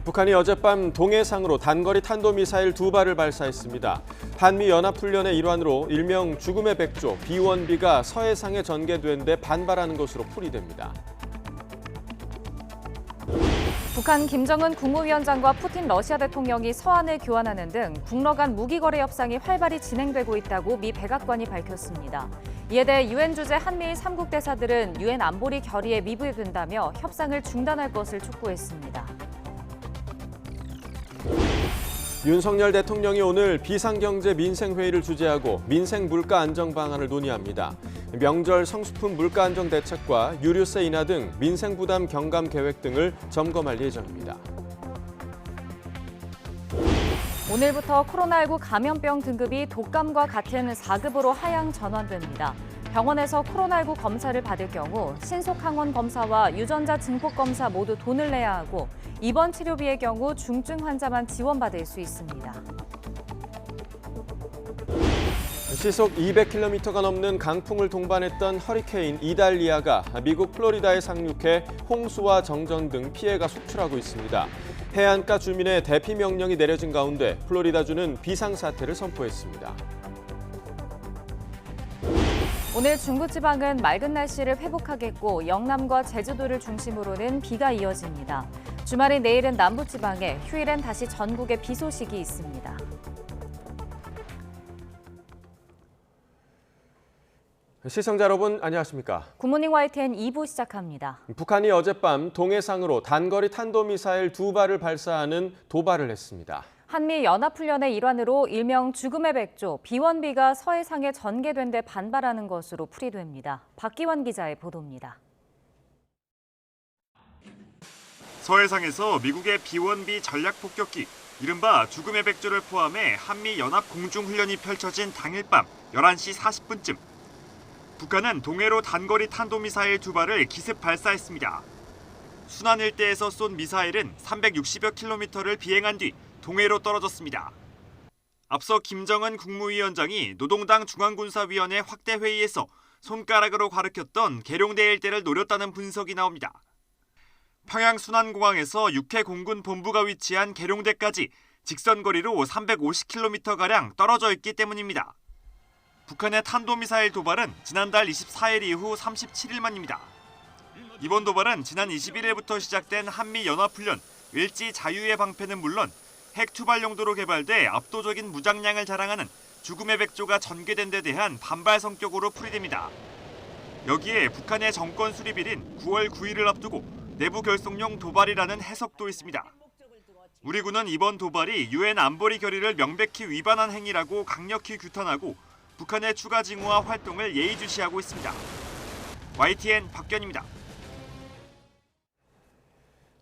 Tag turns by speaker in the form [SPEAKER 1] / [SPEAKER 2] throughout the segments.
[SPEAKER 1] 북한이 어젯밤 동해상으로 단거리 탄도미사일 2발을 발사했습니다. 한미연합훈련의 일환으로 일명 죽음의 백조 B-1B가 서해상에 전개된 데 반발하는 것으로 풀이됩니다.
[SPEAKER 2] 북한 김정은 국무위원장과 푸틴 러시아 대통령이 서한을 교환하는 등 북러 간 무기거래 협상이 활발히 진행되고 있다고 미 백악관이 밝혔습니다. 이에 대해 유엔 주재 한미일 3국 대사들은 유엔 안보리 결의에 미부된다며 협상을 중단할 것을 촉구했습니다.
[SPEAKER 1] 윤석열 대통령이 오늘 비상경제 민생회의를 주재하고 민생 물가 안정 방안을 논의합니다. 명절 성수품 물가 안정 대책과 유류세 인하 등 민생 부담 경감 계획 등을 점검할 예정입니다.
[SPEAKER 2] 오늘부터 코로나19 감염병 등급이 독감과 같은 4급으로 하향 전환됩니다. 병원에서 코로나19 검사를 받을 경우 신속 항원 검사와 유전자 증폭 검사 모두 돈을 내야 하고 입원 치료비의 경우 중증 환자만 지원받을 수 있습니다.
[SPEAKER 1] 시속 200km가 넘는 강풍을 동반했던 허리케인 이달리아가 미국 플로리다에 상륙해 홍수와 정전 등 피해가 속출하고 있습니다. 해안가 주민의 대피 명령이 내려진 가운데 플로리다주는 비상사태를 선포했습니다.
[SPEAKER 2] 오늘 중부지방은 맑은 날씨를 회복하겠고 영남과 제주도를 중심으로는 비가 이어집니다. 주말인 내일은 남부지방에, 휴일엔 다시 전국에 비 소식이 있습니다.
[SPEAKER 1] 시청자 여러분 안녕하십니까?
[SPEAKER 2] 굿모닝 YTN 2부 시작합니다.
[SPEAKER 1] 북한이 어젯밤 동해상으로 단거리 탄도미사일 2발을 발사하는 도발을 했습니다.
[SPEAKER 2] 한미 연합훈련의 일환으로 일명 죽음의 백조 B-1B가 서해상에 전개된 데 반발하는 것으로 풀이됩니다. 박기원 기자의 보도입니다.
[SPEAKER 3] 서해상에서 미국의 B-1B 전략폭격기, 이른바 죽음의 백조를 포함해 한미 연합 공중훈련이 펼쳐진 당일 밤 11시 40분쯤 북한은 동해로 단거리 탄도미사일 2발을 기습 발사했습니다. 순안 일대에서 쏜 미사일은 360여 킬로미터를 비행한 뒤 동해로 떨어졌습니다. 앞서 김정은 국무위원장이 노동당 중앙군사위원회 확대회의에서 손가락으로 가리켰던 계룡대 일대를 노렸다는 분석이 나옵니다. 평양 순안공항에서 육해 공군 본부가 위치한 계룡대까지 직선거리로 350km가량 떨어져 있기 때문입니다. 북한의 탄도미사일 도발은 지난달 24일 이후 37일 만입니다. 이번 도발은 지난 21일부터 시작된 한미연합훈련 을지 자유의 방패는 물론 핵 투발 용도로 개발돼 압도적인 무장량을 자랑하는 죽음의 백조가 전개된 데 대한 반발 성격으로 풀이됩니다. 여기에 북한의 정권 수립일인 9월 9일을 앞두고 내부 결속용 도발이라는 해석도 있습니다. 우리 군은 이번 도발이 유엔 안보리 결의를 명백히 위반한 행위라고 강력히 규탄하고 북한의 추가 징후와 활동을 예의주시하고 있습니다. YTN 박견입니다.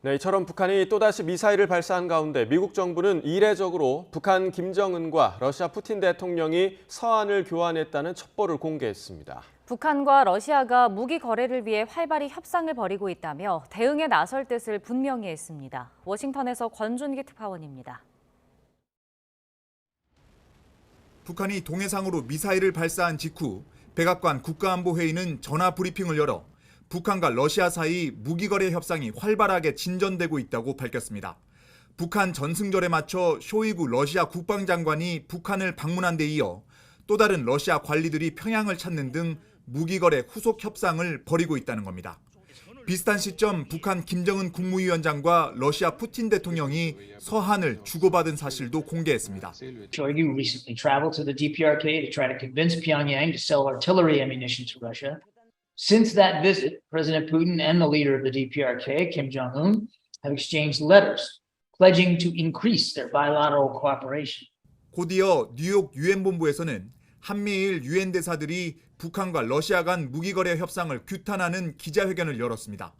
[SPEAKER 1] 네, 이처럼 북한이 또다시 미사일을 발사한 가운데 미국 정부는 이례적으로 북한 김정은과 러시아 푸틴 대통령이 서한을 교환했다는 첩보를 공개했습니다.
[SPEAKER 2] 북한과 러시아가 무기 거래를 위해 활발히 협상을 벌이고 있다며 대응에 나설 뜻을 분명히 했습니다. 워싱턴에서 권준기 특파원입니다.
[SPEAKER 4] 북한이 동해상으로 미사일을 발사한 직후 백악관 국가안보회의는 전화 브리핑을 열어 북한과 러시아 사이 무기거래 협상이 활발하게 진전되고 있다고 밝혔습니다. 북한 전승절에 맞춰 쇼이구 러시아 국방장관이 북한을 방문한 데 이어 또 다른 러시아 관리들이 평양을 찾는 등 무기거래 후속 협상을 벌이고 있다는 겁니다. 비슷한 시점 북한 김정은 국무위원장과 러시아 푸틴 대통령이 서한을 주고받은 사실도 공개했습니다.
[SPEAKER 5] Shoigu recently traveled to the DPRK to try to convince Pyongyang to sell artillery ammunition to Russia. Since that visit, President Putin and the leader of the DPRK, Kim Jong-un, have exchanged letters pledging to increase their bilateral cooperation.
[SPEAKER 4] 곧이어 뉴욕 유엔 본부에서는 한미일 유엔 대사들이 북한과 러시아 간 무기거래 협상을 규탄하는 기자회견을 열었습니다.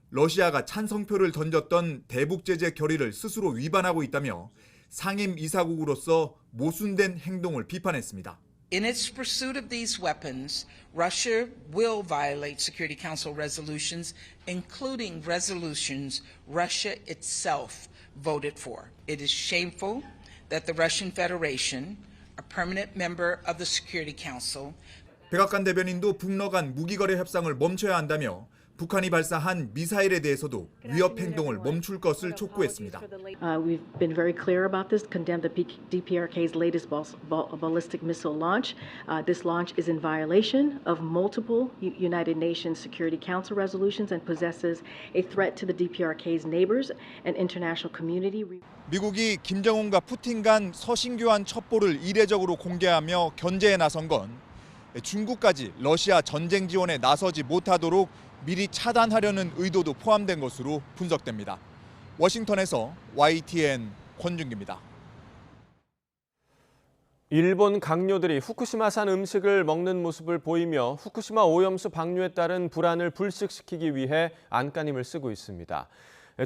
[SPEAKER 4] 러시아가 찬성표를 던졌던 대북 제재 결의를 스스로 위반하고 있다며 상임 이사국으로서 모순된 행동을 비판했습니다.
[SPEAKER 6] In its pursuit of these weapons, Russia will violate Security Council resolutions, including resolutions Russia itself voted for. It is shameful that the Russian Federation, a permanent member of the Security Council,
[SPEAKER 4] 백악관 대변인도 북러 간 무기거래 협상을 멈춰야 한다며 북한이 발사한 미사일에 대해서도 위협 행동을 멈출 것을 촉구했습니다.
[SPEAKER 7] We've been very clear about this, condemned the DPRK's latest ballistic missile launch. This launch is in violation of multiple United Nations Security Council resolutions and possesses a threat to the DPRK's neighbors and international community.
[SPEAKER 4] 미국이 김정은과 푸틴 간 서신교환 첩보를 이례적으로 공개하며 견제에 나선 건 중국까지 러시아 전쟁 지원에 나서지 못하도록 미리 차단하려는 의도도 포함된 것으로 분석됩니다. 워싱턴에서 YTN 권준기입니다.
[SPEAKER 1] 일본 강요들이 후쿠시마산 음식을 먹는 모습을 보이며 후쿠시마 오염수 방류에 따른 불안을 불식시키기 위해 안간힘을 쓰고 있습니다.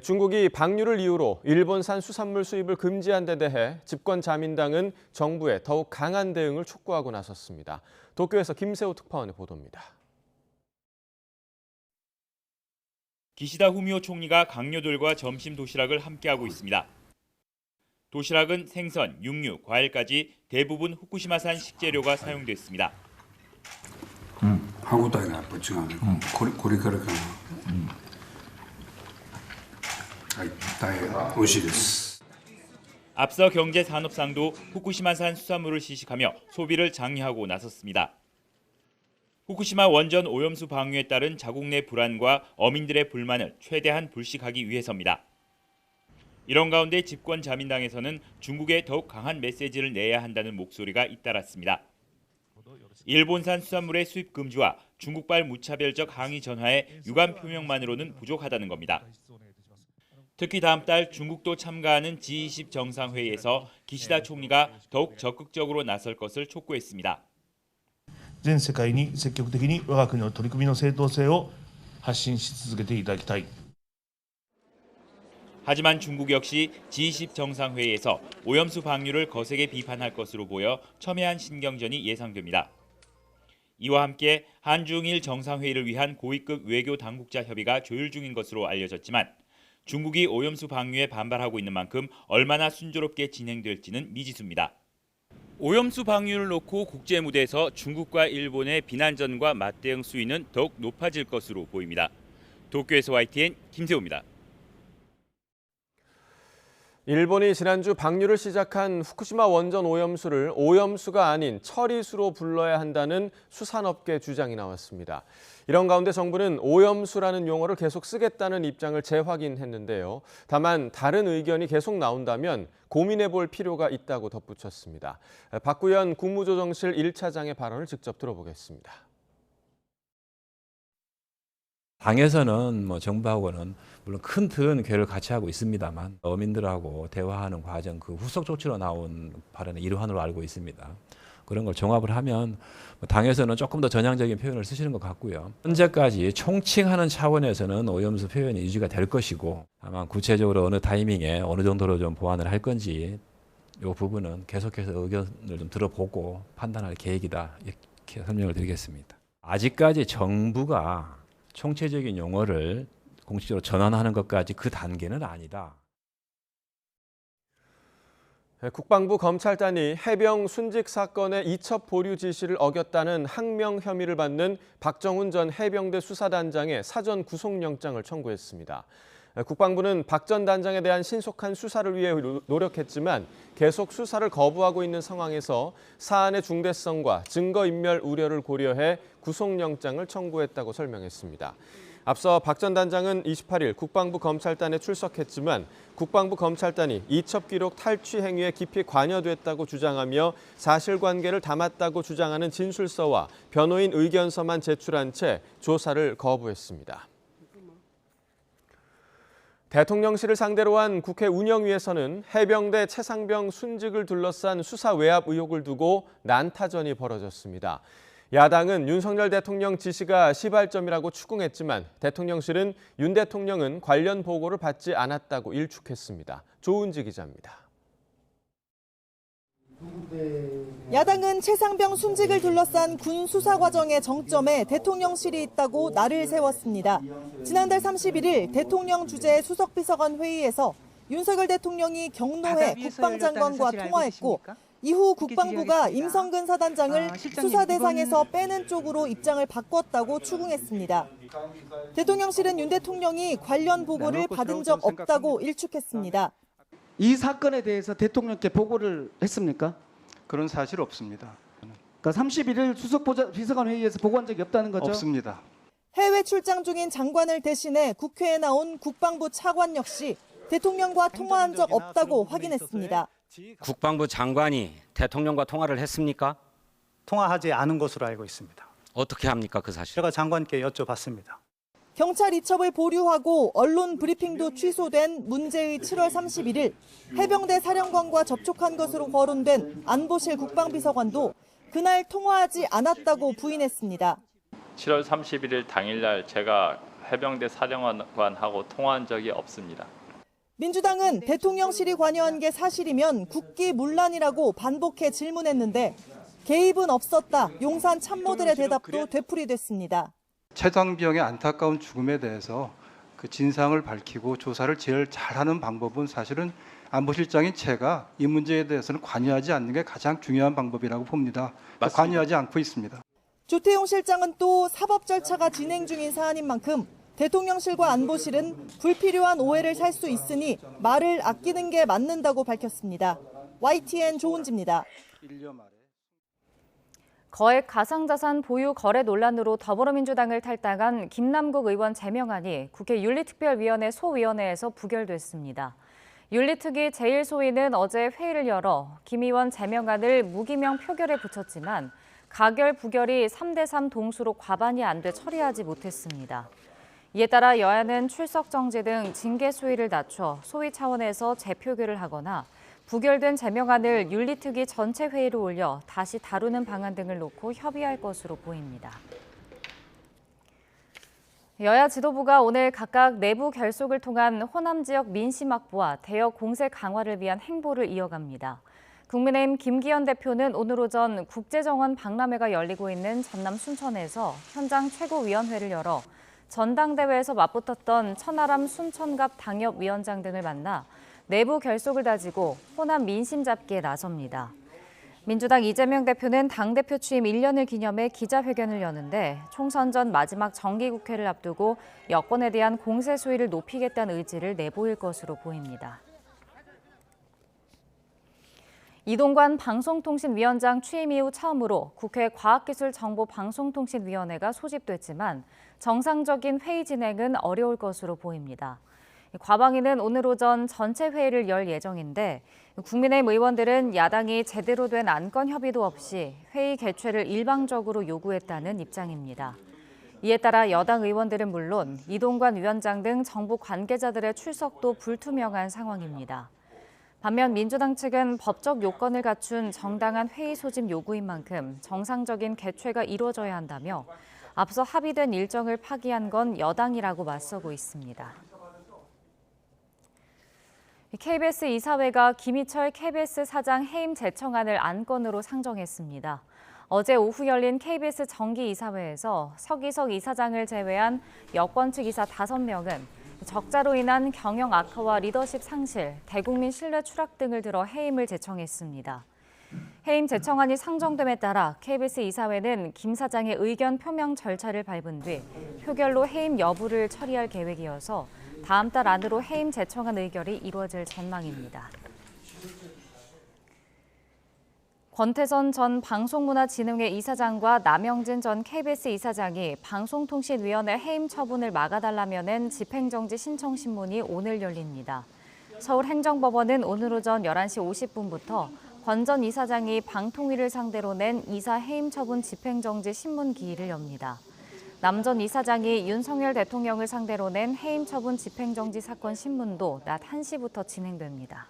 [SPEAKER 1] 중국이 방류를 이유로 일본산 수산물 수입을 금지한 데 대해 집권 자민당은 정부에 더욱 강한 대응을 촉구하고 나섰습니다. 도쿄에서 김세호 특파원의 보도입니다.
[SPEAKER 8] 기시다 후미오 총리가 강요들과 점심 도시락을 함께하고 있습니다. 도시락은 생선, 육류, 과일까지 대부분 후쿠시마산 식재료가 사용됐습니다.
[SPEAKER 9] 歯ごたえがやっぱ違うね。これからかな。はい、大変美味しいです。
[SPEAKER 8] 앞서 경제산업상도 후쿠시마산 수산물을 시식하며 소비를 장려하고 나섰습니다. 후쿠시마 원전 오염수 방류에 따른 자국 내 불안과 어민들의 불만을 최대한 불식하기 위해서입니다. 이런 가운데 집권 자민당에서는 중국에 더욱 강한 메시지를 내야 한다는 목소리가 잇따랐습니다. 일본산 수산물의 수입 금지와 중국발 무차별적 항의 전화의 유감 표명만으로는 부족하다는 겁니다. 특히 다음 달 중국도 참가하는 G20 정상회의에서 기시다 총리가 더욱 적극적으로 나설 것을 촉구했습니다.
[SPEAKER 10] 全世界に積極的に我が国の取り組みの正当性を発信し続けていただきたい.
[SPEAKER 8] 하지만 중국 역시 G20 정상회의에서 오염수 방류를 거세게 비판할 것으로 보여 첨예한 신경전이 예상됩니다. 이와 함께 한중일 정상회의를 위한 고위급 외교 당국자 협의가 조율 중인 것으로 알려졌지만 중국이 오염수 방류에 반발하고 있는 만큼 얼마나 순조롭게 진행될지는 미지수입니다. 오염수 방류를 놓고 국제 무대에서 중국과 일본의 비난전과 맞대응 수위는 더욱 높아질 것으로 보입니다. 도쿄에서 YTN 김세호입니다.
[SPEAKER 1] 일본이 지난주 방류를 시작한 후쿠시마 원전 오염수를 오염수가 아닌 처리수로 불러야 한다는 수산업계 주장이 나왔습니다. 이런 가운데 정부는 오염수라는 용어를 계속 쓰겠다는 입장을 재확인했는데요. 다만 다른 의견이 계속 나온다면 고민해 볼 필요가 있다고 덧붙였습니다. 박구현 국무조정실 1차장의 발언을 직접 들어보겠습니다.
[SPEAKER 11] 당에서는 정부하고는 물론 큰 틀은 교류를 같이 하고 있습니다만 어민들하고 대화하는 과정 그 후속 조치로 나온 발언의 일환으로 알고 있습니다. 그런 걸 종합을 하면 당에서는 조금 더 전향적인 표현을 쓰시는 것 같고요. 현재까지 총칭하는 차원에서는 오염수 표현이 유지가 될 것이고 다만 구체적으로 어느 타이밍에 어느 정도로 좀 보완을 할 건지 이 부분은 계속해서 의견을 좀 들어보고 판단할 계획이다 이렇게 설명을 드리겠습니다. 아직까지 정부가 총체적인 용어를 공식적으로 전환하는 것까지 그 단계는 아니다.
[SPEAKER 1] 국방부 검찰단이 해병 순직 사건의 이첩 보류 지시를 어겼다는 항명 혐의를 받는 박정훈 전 해병대 수사단장의 사전 구속영장을 청구했습니다. 국방부는 박 전 단장에 대한 신속한 수사를 위해 노력했지만 계속 수사를 거부하고 있는 상황에서 사안의 중대성과 증거인멸 우려를 고려해 구속영장을 청구했다고 설명했습니다. 앞서 박 전 단장은 28일 국방부 검찰단에 출석했지만 국방부 검찰단이 이첩 기록 탈취 행위에 깊이 관여됐다고 주장하며 사실관계를 담았다고 주장하는 진술서와 변호인 의견서만 제출한 채 조사를 거부했습니다. 대통령실을 상대로 한 국회 운영위에서는 해병대 최상병 순직을 둘러싼 수사 외압 의혹을 두고 난타전이 벌어졌습니다. 야당은 윤석열 대통령 지시가 시발점이라고 추궁했지만 대통령실은 윤 대통령은 관련 보고를 받지 않았다고 일축했습니다. 조은지 기자입니다.
[SPEAKER 12] 야당은 최상병 순직을 둘러싼 군 수사 과정의 정점에 대통령실이 있다고 날을 세웠습니다. 지난달 31일 대통령 주재 수석비서관 회의에서 윤석열 대통령이 경로해 국방장관과 통화했고 이후 국방부가 임성근 사단장을 수사 대상에서 빼는 쪽으로 입장을 바꿨다고 추궁했습니다. 대통령실은 윤 대통령이 관련 보고를 받은 적 없다고 일축했습니다.
[SPEAKER 13] 이 사건에 대해서 대통령께 보고를 했습니까?
[SPEAKER 14] 그런 사실 없습니다.
[SPEAKER 13] 그러니까 31일 수석비서관 회의에서 보고한 적이 없다는 거죠?
[SPEAKER 14] 없습니다.
[SPEAKER 12] 해외 출장 중인 장관을 대신해 국회에 나온 국방부 차관 역시 대통령과 통화한 적 없다고 확인했습니다.
[SPEAKER 15] 국방부 장관이 대통령과 통화를 했습니까?
[SPEAKER 16] 통화하지 않은 것으로 알고 있습니다.
[SPEAKER 15] 어떻게 합니까, 그 사실?
[SPEAKER 16] 제가 장관께 여쭤봤습니다.
[SPEAKER 12] 경찰 이첩을 보류하고 언론 브리핑도 취소된 문제의 7월 31일 해병대 사령관과 접촉한 것으로 거론된 안보실 국방비서관도 그날 통화하지 않았다고 부인했습니다.
[SPEAKER 17] 7월 31일 당일날 제가 해병대 사령관하고 통화한 적이 없습니다.
[SPEAKER 12] 민주당은 대통령실이 관여한 게 사실이면 국기문란이라고 반복해 질문했는데 개입은 없었다. 용산 참모들의 대답도 되풀이됐습니다.
[SPEAKER 14] 최상병의 안타까운 죽음에 대해서 그 진상을 밝히고 조사를 제일 잘하는 방법은 사실은 안보실장인 제가 이 문제에 대해서는 관여하지 않는 게 가장 중요한 방법이라고 봅니다. 관여하지 않고 있습니다.
[SPEAKER 12] 조태용 실장은 또 사법 절차가 진행 중인 사안인 만큼 대통령실과 안보실은 불필요한 오해를 살 수 있으니 말을 아끼는 게 맞는다고 밝혔습니다. YTN 조은지입니다.
[SPEAKER 2] 거액 가상자산 보유 거래 논란으로 더불어민주당을 탈당한 김남국 의원 제명안이 국회 윤리특별위원회 소위원회에서 부결됐습니다. 윤리특위 제1소위는 어제 회의를 열어 김 의원 제명안을 무기명 표결에 붙였지만 가결 부결이 3대3 동수로 과반이 안 돼 처리하지 못했습니다. 이에 따라 여야는 출석 정지 등 징계 수위를 낮춰 소위 차원에서 재표결을 하거나 부결된 제명안을 윤리특위 전체 회의로 올려 다시 다루는 방안 등을 놓고 협의할 것으로 보입니다. 여야 지도부가 오늘 각각 내부 결속을 통한 호남 지역 민심 확보와 대역 공세 강화를 위한 행보를 이어갑니다. 국민의힘 김기현 대표는 오늘 오전 국제정원 박람회가 열리고 있는 전남 순천에서 현장 최고위원회를 열어 전당대회에서 맞붙었던 천하람 순천갑 당협위원장 등을 만나 내부 결속을 다지고 호남 민심 잡기에 나섭니다. 민주당 이재명 대표는 당대표 취임 1년을 기념해 기자회견을 여는데 총선 전 마지막 정기국회를 앞두고 여권에 대한 공세 수위를 높이겠다는 의지를 내보일 것으로 보입니다. 이동관 방송통신위원장 취임 이후 처음으로 국회 과학기술정보방송통신위원회가 소집됐지만 정상적인 회의 진행은 어려울 것으로 보입니다. 과방위는 오늘 오전 전체 회의를 열 예정인데 국민의힘 의원들은 야당이 제대로 된 안건 협의도 없이 회의 개최를 일방적으로 요구했다는 입장입니다. 이에 따라 여당 의원들은 물론 이동관 위원장 등 정부 관계자들의 출석도 불투명한 상황입니다. 반면 민주당 측은 법적 요건을 갖춘 정당한 회의 소집 요구인 만큼 정상적인 개최가 이루어져야 한다며 앞서 합의된 일정을 파기한 건 여당이라고 맞서고 있습니다. KBS 이사회가 김희철 KBS 사장 해임 제청안을 안건으로 상정했습니다. 어제 오후 열린 KBS 정기이사회에서 서기석 이사장을 제외한 여권 측 이사 5명은 적자로 인한 경영 악화와 리더십 상실, 대국민 신뢰 추락 등을 들어 해임을 제청했습니다. 해임 제청안이 상정됨에 따라 KBS 이사회는 김 사장의 의견 표명 절차를 밟은 뒤 표결로 해임 여부를 처리할 계획이어서 다음 달 안으로 해임 제청안 의결이 이루어질 전망입니다. 권태선 전 방송문화진흥회 이사장과 남영진 전 KBS 이사장이 방송통신위원회 해임 처분을 막아달라며 낸 집행정지 신청 신문이 오늘 열립니다. 서울행정법원은 오늘 오전 11시 50분부터 권 전 이사장이 방통위를 상대로 낸 이사 해임 처분 집행정지 신문 기일을 엽니다. 남 전 이사장이 윤석열 대통령을 상대로 낸 해임 처분 집행정지 사건 신문도 낮 1시부터 진행됩니다.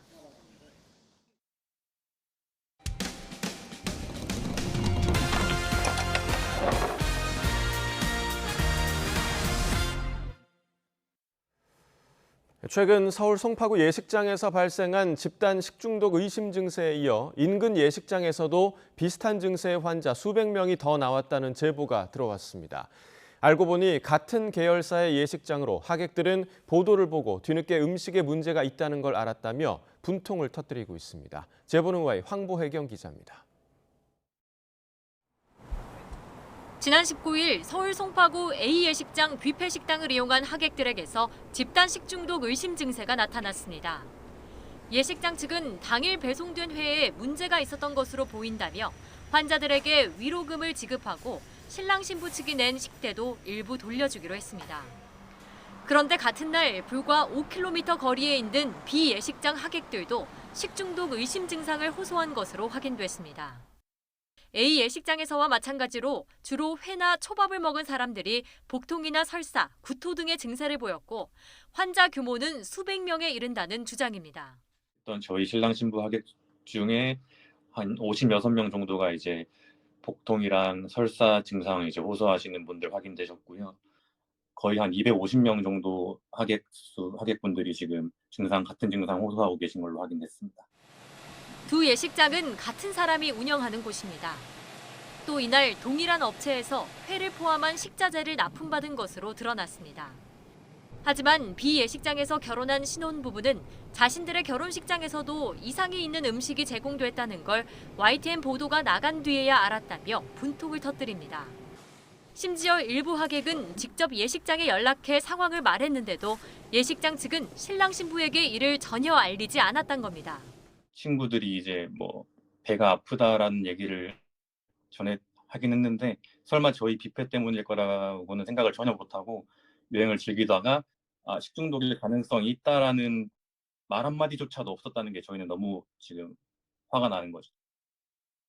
[SPEAKER 1] 최근 서울 송파구 예식장에서 발생한 집단 식중독 의심 증세에 이어 인근 예식장에서도 비슷한 증세의 환자 수백 명이 더 나왔다는 제보가 들어왔습니다. 알고 보니 같은 계열사의 예식장으로 하객들은 보도를 보고 뒤늦게 음식에 문제가 있다는 걸 알았다며 분통을 터뜨리고 있습니다. 제보는 Y 황보혜경 기자입니다.
[SPEAKER 18] 지난 19일 서울 송파구 A 예식장 뷔페 식당을 이용한 하객들에게서 집단 식중독 의심 증세가 나타났습니다. 예식장 측은 당일 배송된 회에 문제가 있었던 것으로 보인다며 환자들에게 위로금을 지급하고 신랑 신부 측이 낸 식대도 일부 돌려주기로 했습니다. 그런데 같은 날 불과 5km 거리에 있는 B 예식장 하객들도 식중독 의심 증상을 호소한 것으로 확인됐습니다. A 예식장에서와 마찬가지로 주로 회나 초밥을 먹은 사람들이 복통이나 설사, 구토 등의 증세를 보였고 환자 규모는 수백 명에 이른다는 주장입니다.
[SPEAKER 19] 저희 신랑 신부 하객 중에 한 56명 정도가 이제 복통이랑 설사 증상을 이제 호소하시는 분들 확인되셨고요. 거의 한 250명 정도 하객분들이 지금 같은 증상 호소하고 계신 걸로 확인됐습니다.
[SPEAKER 18] 두 예식장은 같은 사람이 운영하는 곳입니다. 또 이날 동일한 업체에서 회를 포함한 식자재를 납품받은 것으로 드러났습니다. 하지만 B 예식장에서 결혼한 신혼부부는 자신들의 결혼식장에서도 이상이 있는 음식이 제공됐다는 걸 YTN 보도가 나간 뒤에야 알았다며 분통을 터뜨립니다. 심지어 일부 하객은 직접 예식장에 연락해 상황을 말했는데도 예식장 측은 신랑 신부에게 이를 전혀 알리지 않았던 겁니다.
[SPEAKER 19] 친구들이 이제 배가 아프다라는 얘기를 전에 하긴 했는데 설마 저희 뷔페 때문일 거라고는 생각을 전혀 못하고 여행을 즐기다가 식중독일 가능성이 있다라는 말 한마디조차도 없었다는 게 저희는 너무 지금 화가 나는 거죠.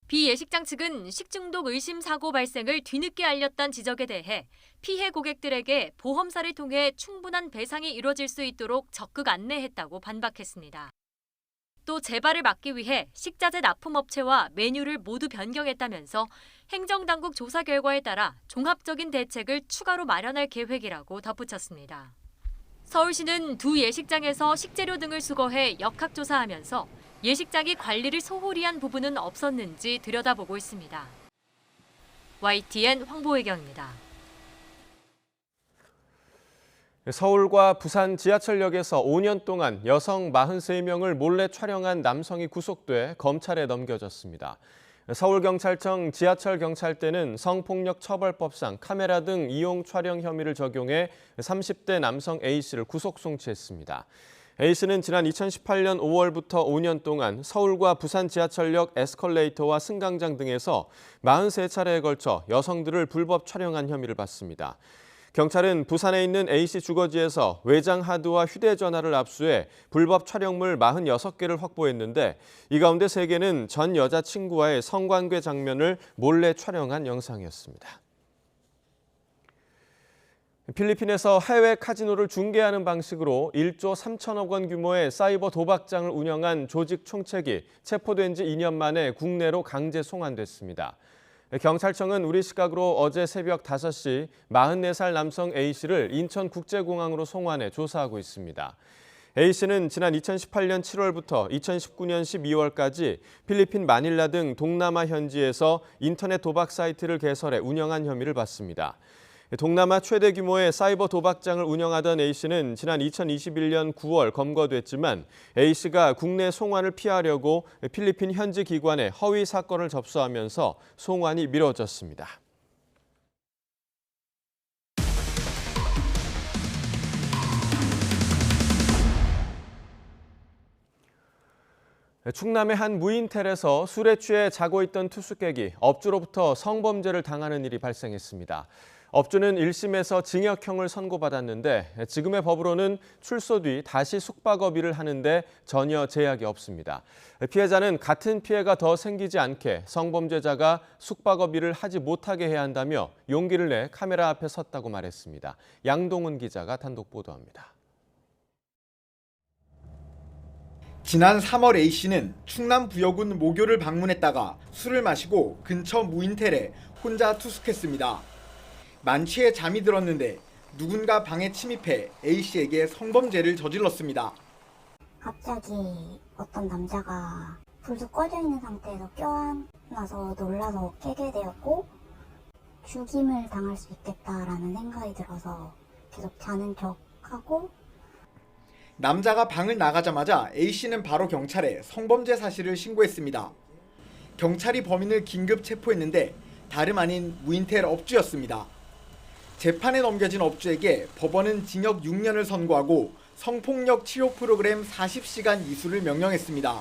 [SPEAKER 18] B 예식장 측은 식중독 의심 사고 발생을 뒤늦게 알렸다는 지적에 대해 피해 고객들에게 보험사를 통해 충분한 배상이 이루어질 수 있도록 적극 안내했다고 반박했습니다. 또 재발을 막기 위해 식자재 납품업체와 메뉴를 모두 변경했다면서 행정당국 조사 결과에 따라 종합적인 대책을 추가로 마련할 계획이라고 덧붙였습니다. 서울시는 두 예식장에서 식재료 등을 수거해 역학조사하면서 예식장이 관리를 소홀히 한 부분은 없었는지 들여다보고 있습니다. YTN 황보혜경입니다.
[SPEAKER 1] 서울과 부산 지하철역에서 5년 동안 여성 43명을 몰래 촬영한 남성이 구속돼 검찰에 넘겨졌습니다. 서울경찰청 지하철경찰대는 성폭력처벌법상 카메라 등 이용 촬영 혐의를 적용해 30대 남성 A씨를 구속 송치했습니다. A씨는 지난 2018년 5월부터 5년 동안 서울과 부산 지하철역 에스컬레이터와 승강장 등에서 43차례에 걸쳐 여성들을 불법 촬영한 혐의를 받습니다. 경찰은 부산에 있는 A씨 주거지에서 외장 하드와 휴대전화를 압수해 불법 촬영물 46개를 확보했는데 이 가운데 3개는 전 여자친구와의 성관계 장면을 몰래 촬영한 영상이었습니다. 필리핀에서 해외 카지노를 중개하는 방식으로 1조 3천억 원 규모의 사이버 도박장을 운영한 조직 총책이 체포된 지 2년 만에 국내로 강제 송환됐습니다. 경찰청은 우리 시각으로 어제 새벽 5시 44살 남성 A씨를 인천국제공항으로 송환해 조사하고 있습니다. A씨는 지난 2018년 7월부터 2019년 12월까지 필리핀 마닐라 등 동남아 현지에서 인터넷 도박 사이트를 개설해 운영한 혐의를 받습니다. 동남아 최대 규모의 사이버 도박장을 운영하던 A씨는 지난 2021년 9월 검거됐지만 A씨가 국내 송환을 피하려고 필리핀 현지 기관에 허위 사건을 접수하면서 송환이 미뤄졌습니다. 충남의 한 무인텔에서 술에 취해 자고 있던 투숙객이 업주로부터 성범죄를 당하는 일이 발생했습니다. 업주는 1심에서 징역형을 선고받았는데 지금의 법으로는 출소 뒤 다시 숙박업 일을 하는데 전혀 제약이 없습니다. 피해자는 같은 피해가 더 생기지 않게 성범죄자가 숙박업 일을 하지 못하게 해야 한다며 용기를 내 카메라 앞에 섰다고 말했습니다. 양동훈 기자가 단독 보도합니다.
[SPEAKER 20] 지난 3월 A씨는 충남 부여군 모교를 방문했다가 술을 마시고 근처 무인텔에 혼자 투숙했습니다. 만취해 잠이 들었는데 누군가 방에 침입해 A씨에게 성범죄를 저질렀습니다.
[SPEAKER 21] 갑자기 어떤 남자가 불도 꺼져 있는 상태에서 껴안아서 놀라서 깨게 되었고 죽임을 당할 수 있겠다라는 생각이 들어서 계속 자는 척하고
[SPEAKER 20] 남자가 방을 나가자마자 A씨는 바로 경찰에 성범죄 사실을 신고했습니다. 경찰이 범인을 긴급 체포했는데 다름 아닌 무인텔 업주였습니다. 재판에 넘겨진 업주에게 법원은 징역 6년을 선고하고 성폭력 치료 프로그램 40시간 이수를 명령했습니다.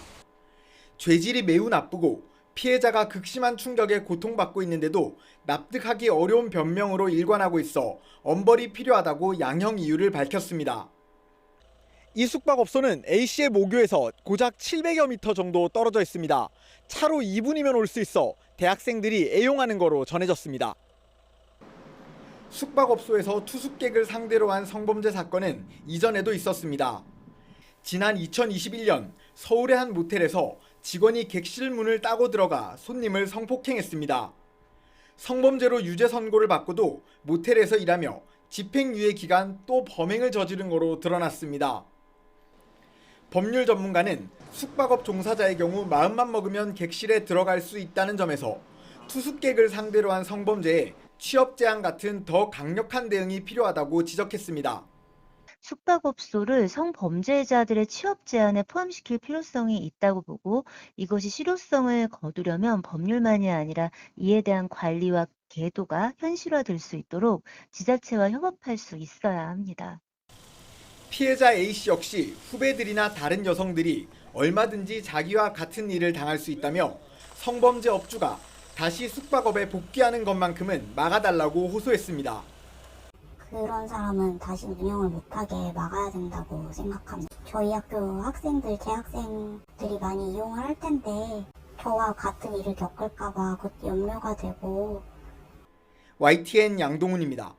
[SPEAKER 20] 죄질이 매우 나쁘고 피해자가 극심한 충격에 고통받고 있는데도 납득하기 어려운 변명으로 일관하고 있어 엄벌이 필요하다고 양형 이유를 밝혔습니다. 이 숙박업소는 A씨의 모교에서 고작 700여 미터 정도 떨어져 있습니다. 차로 2분이면 올 수 있어 대학생들이 애용하는 거로 전해졌습니다. 숙박업소에서 투숙객을 상대로 한 성범죄 사건은 이전에도 있었습니다. 지난 2021년 서울의 한 모텔에서 직원이 객실 문을 따고 들어가 손님을 성폭행했습니다. 성범죄로 유죄 선고를 받고도 모텔에서 일하며 집행유예 기간 또 범행을 저지른 거로 드러났습니다. 법률 전문가는 숙박업 종사자의 경우 마음만 먹으면 객실에 들어갈 수 있다는 점에서 투숙객을 상대로 한 성범죄에 취업 제한 같은 더 강력한 대응이 필요하다고 지적했습니다.
[SPEAKER 3] 숙박업소를 성범죄자들의 취업 제한에 포함시킬 필요성이 있다고 보고 이것이 실효성을 거두려면 법률만이 아니라 이에 대한 관리와 계도가 현실화될 수 있도록 지자체와 협업할 수 있어야 합니다.
[SPEAKER 20] 피해자 A씨 역시 후배들이나 다른 여성들이 얼마든지 자기와 같은 일을 당할 수 있다며 성범죄 업주가 다시 숙박업에 복귀하는 것만큼은 막아달라고 호소했습니다.
[SPEAKER 21] 그런 사람은 다시 운영을 못하게 막아야 된다고 생각합니다. 저희 학교 학생들, 재학생들이 많이 이용을 할 텐데 저와 같은 일을 겪을까 봐 그것도 염려가 되고.
[SPEAKER 20] YTN 양동훈입니다.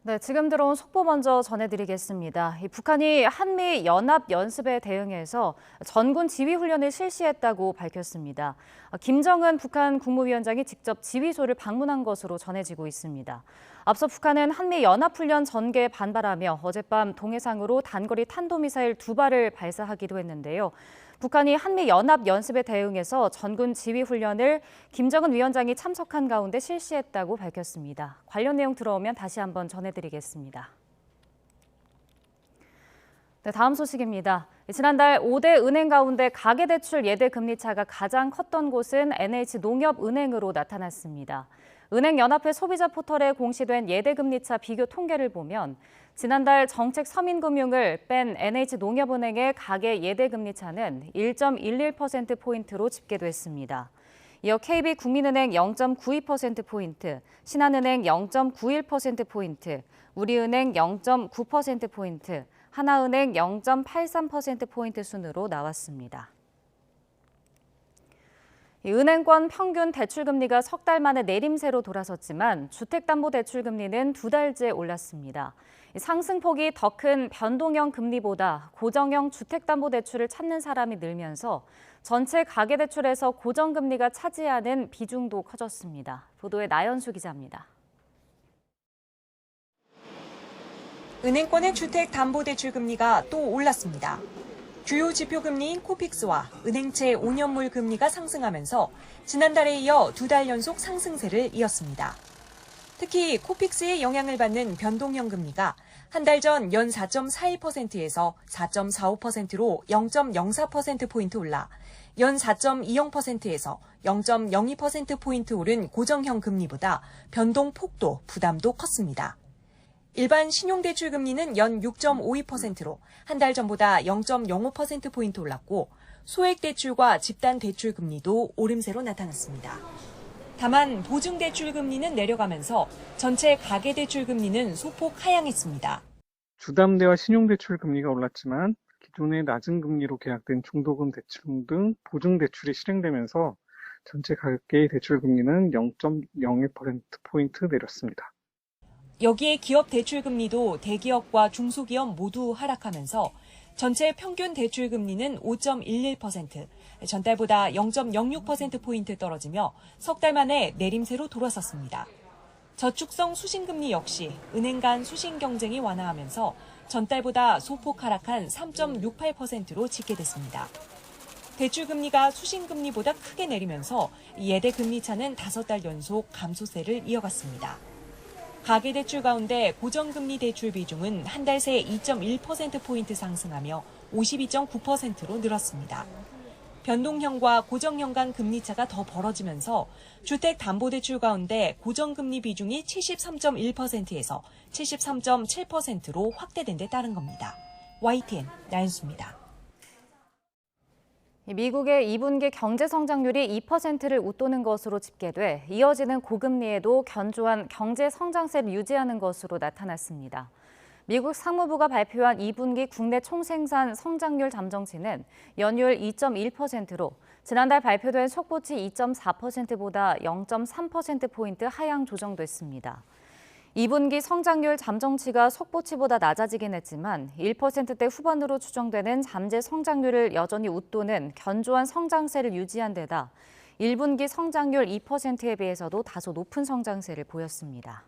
[SPEAKER 2] 네, 지금 들어온 속보 먼저 전해드리겠습니다. 북한이 한미 연합 연습에 대응해서 전군 지휘 훈련을 실시했다고 밝혔습니다. 김정은 북한 국무위원장이 직접 지휘소를 방문한 것으로 전해지고 있습니다. 앞서 북한은 한미 연합 훈련 전개에 반발하며 어젯밤 동해상으로 단거리 탄도미사일 2발을 발사하기도 했는데요. 북한이 한미 연합 연습에 대응해서 전군 지휘 훈련을 김정은 위원장이 참석한 가운데 실시했다고 밝혔습니다. 관련 내용 들어오면 다시 한번 전해드리겠습니다. 네, 다음 소식입니다. 지난달 5대 은행 가운데 가계대출 예대금리차가 가장 컸던 곳은 NH농협은행으로 나타났습니다. 은행연합회 소비자 포털에 공시된 예대금리차 비교 통계를 보면 지난달 정책 서민금융을 뺀 NH농협은행의 가계 예대금리차는 1.11%포인트로 집계됐습니다. 이어 KB국민은행 0.92%포인트, 신한은행 0.91%포인트, 우리은행 0.9%포인트, 하나은행 0.83%포인트 순으로 나왔습니다. 은행권 평균 대출금리가 석 달 만에 내림세로 돌아섰지만 주택담보대출금리는 2달째 올랐습니다. 상승폭이 더 큰 변동형 금리보다 고정형 주택담보대출을 찾는 사람이 늘면서 전체 가계대출에서 고정금리가 차지하는 비중도 커졌습니다. 보도에 나연수 기자입니다.
[SPEAKER 22] 은행권의 주택담보대출 금리가 또 올랐습니다. 주요 지표금리인 코픽스와 은행채 5년물 금리가 상승하면서 지난달에 이어 2달 연속 상승세를 이었습니다. 특히 코픽스의 영향을 받는 변동형 금리가 한 달 전 연 4.41%에서 4.45%로 0.04%포인트 올라 연 4.20%에서 0.02%포인트 오른 고정형 금리보다 변동폭도 부담도 컸습니다. 일반 신용대출 금리는 연 6.52%로 한 달 전보다 0.05%포인트 올랐고 소액대출과 집단대출 금리도 오름세로 나타났습니다. 다만 보증대출 금리는 내려가면서 전체 가계대출 금리는 소폭 하향했습니다.
[SPEAKER 23] 주담대와 신용대출 금리가 올랐지만 기존의 낮은 금리로 계약된 중도금 대출 등 보증대출이 실행되면서 전체 가계의 대출 금리는 0.02%포인트 내렸습니다.
[SPEAKER 22] 여기에 기업 대출 금리도 대기업과 중소기업 모두 하락하면서 전체 평균 대출 금리는 5.11%, 전달보다 0.06%포인트 떨어지며 석 달 만에 내림세로 돌아섰습니다. 저축성 수신금리 역시 은행 간 수신 경쟁이 완화하면서 전달보다 소폭 하락한 3.68%로 집계됐습니다. 대출금리가 수신금리보다 크게 내리면서 예대금리 차는 5달 연속 감소세를 이어갔습니다. 가계대출 가운데 고정금리 대출 비중은 한 달 새 2.1%포인트 상승하며 52.9%로 늘었습니다. 변동형과 고정형 간 금리차가 더 벌어지면서 주택담보대출 가운데 고정금리 비중이 73.1%에서 73.7%로 확대된 데 따른 겁니다. YTN 나윤수입니다.
[SPEAKER 2] 미국의 2분기 경제 성장률이 2%를 웃도는 것으로 집계돼 이어지는 고금리에도 견조한 경제 성장세를 유지하는 것으로 나타났습니다. 미국 상무부가 발표한 2분기 국내 총생산 성장률 잠정치는 연이율 2.1%로 지난달 발표된 속보치 2.4%보다 0.3%포인트 하향 조정됐습니다. 2분기 성장률 잠정치가 속보치보다 낮아지긴 했지만 1%대 후반으로 추정되는 잠재 성장률을 여전히 웃도는 견조한 성장세를 유지한 데다 1분기 성장률 2%에 비해서도 다소 높은 성장세를 보였습니다.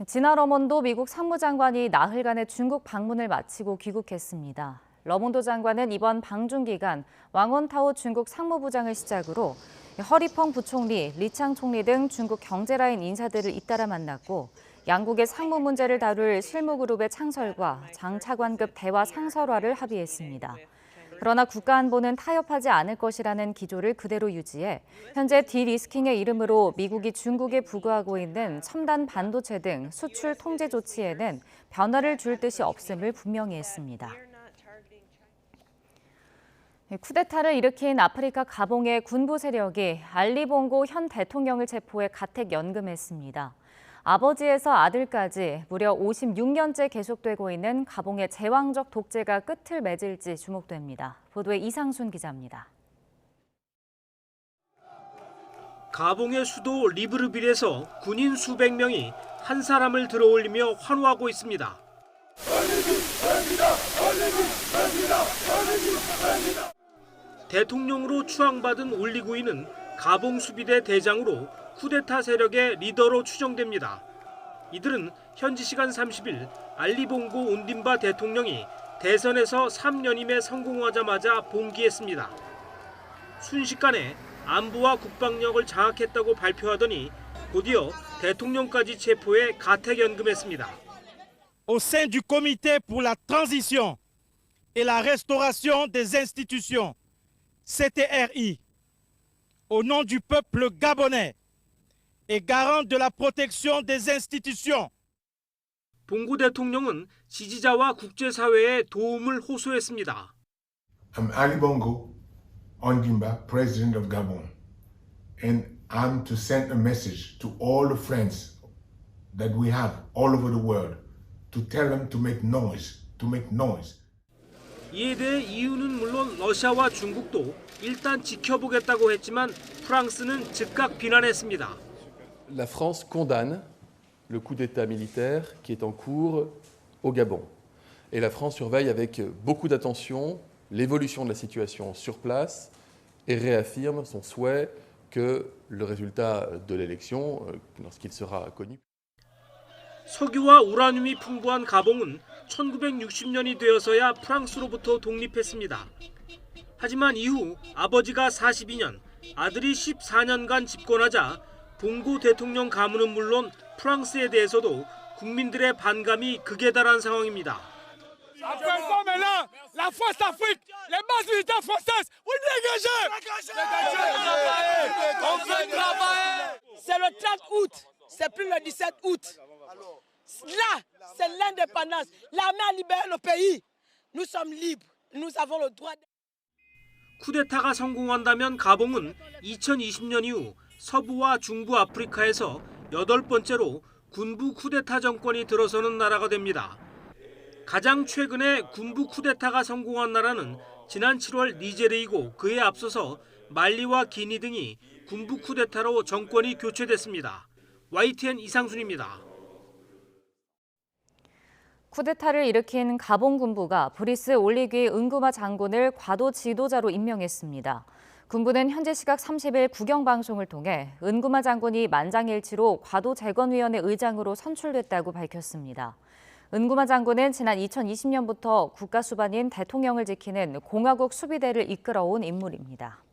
[SPEAKER 2] 진화 러몬도 미국 상무장관이 나흘간의 중국 방문을 마치고 귀국했습니다. 러몬도 장관은 이번 방중 기간 왕원타오 중국 상무부장을 시작으로 허리펑 부총리, 리창 총리 등 중국 경제라인 인사들을 잇따라 만났고 양국의 상무 문제를 다룰 실무그룹의 창설과 장차관급 대화 상설화를 합의했습니다. 그러나 국가안보는 타협하지 않을 것이라는 기조를 그대로 유지해 현재 디리스킹의 이름으로 미국이 중국에 부과하고 있는 첨단 반도체 등 수출 통제 조치에는 변화를 줄 뜻이 없음을 분명히 했습니다. 쿠데타를 일으킨 아프리카 가봉의 군부 세력이 알리 봉고 현 대통령을 체포해 가택 연금했습니다. 아버지에서 아들까지 무려 56년째 계속되고 있는 가봉의 제왕적 독재가 끝을 맺을지 주목됩니다. 보도에 이상순 기자입니다.
[SPEAKER 5] 가봉의 수도 리브르빌에서 군인 수백 명이 한 사람을 들어올리며 환호하고 있습니다. 대통령으로 추앙받은 올리구이는 가봉 수비대 대장으로 쿠데타 세력의 리더로 추정됩니다. 이들은 현지 시간 30일 알리 봉고 온딘바 대통령이 대선에서 3연임에 성공하자마자 봉기했습니다. 순식간에 안보와 국방력을 장악했다고 발표하더니 곧이어 대통령까지 체포해 가택 연금했습니다.
[SPEAKER 6] Au sein du Comité pour la transition et la restauration des institutions, CTRI, au nom du peuple gabonais et garant de la protection des institutions.
[SPEAKER 5] 봉고 대통령은 지지자와 국제사회에 도움을 호소했습니다.
[SPEAKER 7] I'm Ali Bongo Ondimba, President of Gabon, and I'm to send a message to all the friends that we have all over the world to tell them to make noise,
[SPEAKER 5] 이에 대해 EU는 물론 러시아와 중국도 일단 지켜보겠다고 했지만 프랑스는 즉각 비난했습니다.
[SPEAKER 24] La France condamne le coup d'État militaire qui est en cours au Gabon. Et la France surveille avec beaucoup d'attention l'évolution de la situation sur place et réaffirme son souhait que le résultat de l'élection, lorsqu'il sera connu.
[SPEAKER 5] 석유와 우라늄이 풍부한 가봉은 1960년이 되어서야 프랑스로부터 독립했습니다. 하지만 이후 아버지가 42년, 아들이 14년간 집권하자 봉고 대통령 가문은 물론 프랑스에 대해서도 국민들의 반감이 극에 달한 상황입니다.
[SPEAKER 25] C'est le 30 août, c'est plus le 17 août. Là, c'est l'indépendance. L'armée a libéré le pays. Nous sommes libres. Nous avons le droit.
[SPEAKER 5] 쿠데타가 성공한다면 가봉은 2020년 이후 서부와 중부 아프리카에서 8번째로 군부 쿠데타 정권이 들어서는 나라가 됩니다. 가장 최근에 군부 쿠데타가 성공한 나라는 지난 7월 니제르이고 그에 앞서서 말리와 기니 등이 군부 쿠데타로 정권이 교체됐습니다. YTN 이상순입니다.
[SPEAKER 2] 쿠데타를 일으킨 가봉 군부가 브리스 올리귀 은구마 장군을 과도 지도자로 임명했습니다. 군부는 현지 시각 30일 국영방송을 통해 은구마 장군이 만장일치로 과도 재건위원회 의장으로 선출됐다고 밝혔습니다. 은구마 장군은 지난 2020년부터 국가 수반인 대통령을 지키는 공화국 수비대를 이끌어온 인물입니다.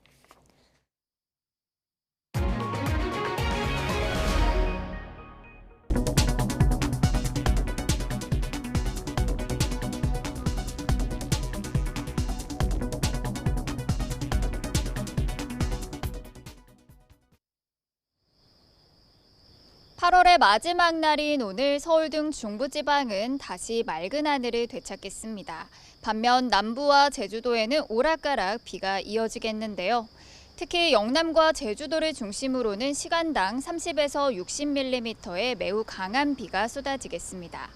[SPEAKER 4] (8월의) 마지막 날인 오늘 서울 등 중부지방은 다시 맑은 하늘을 되찾겠습니다. 반면 남부와 제주도에는 오락가락 비가 이어지겠는데요. 특히 영남과 제주도를 중심으로는 시간당 30에서 60mm의 매우 강한 비가 쏟아지겠습니다.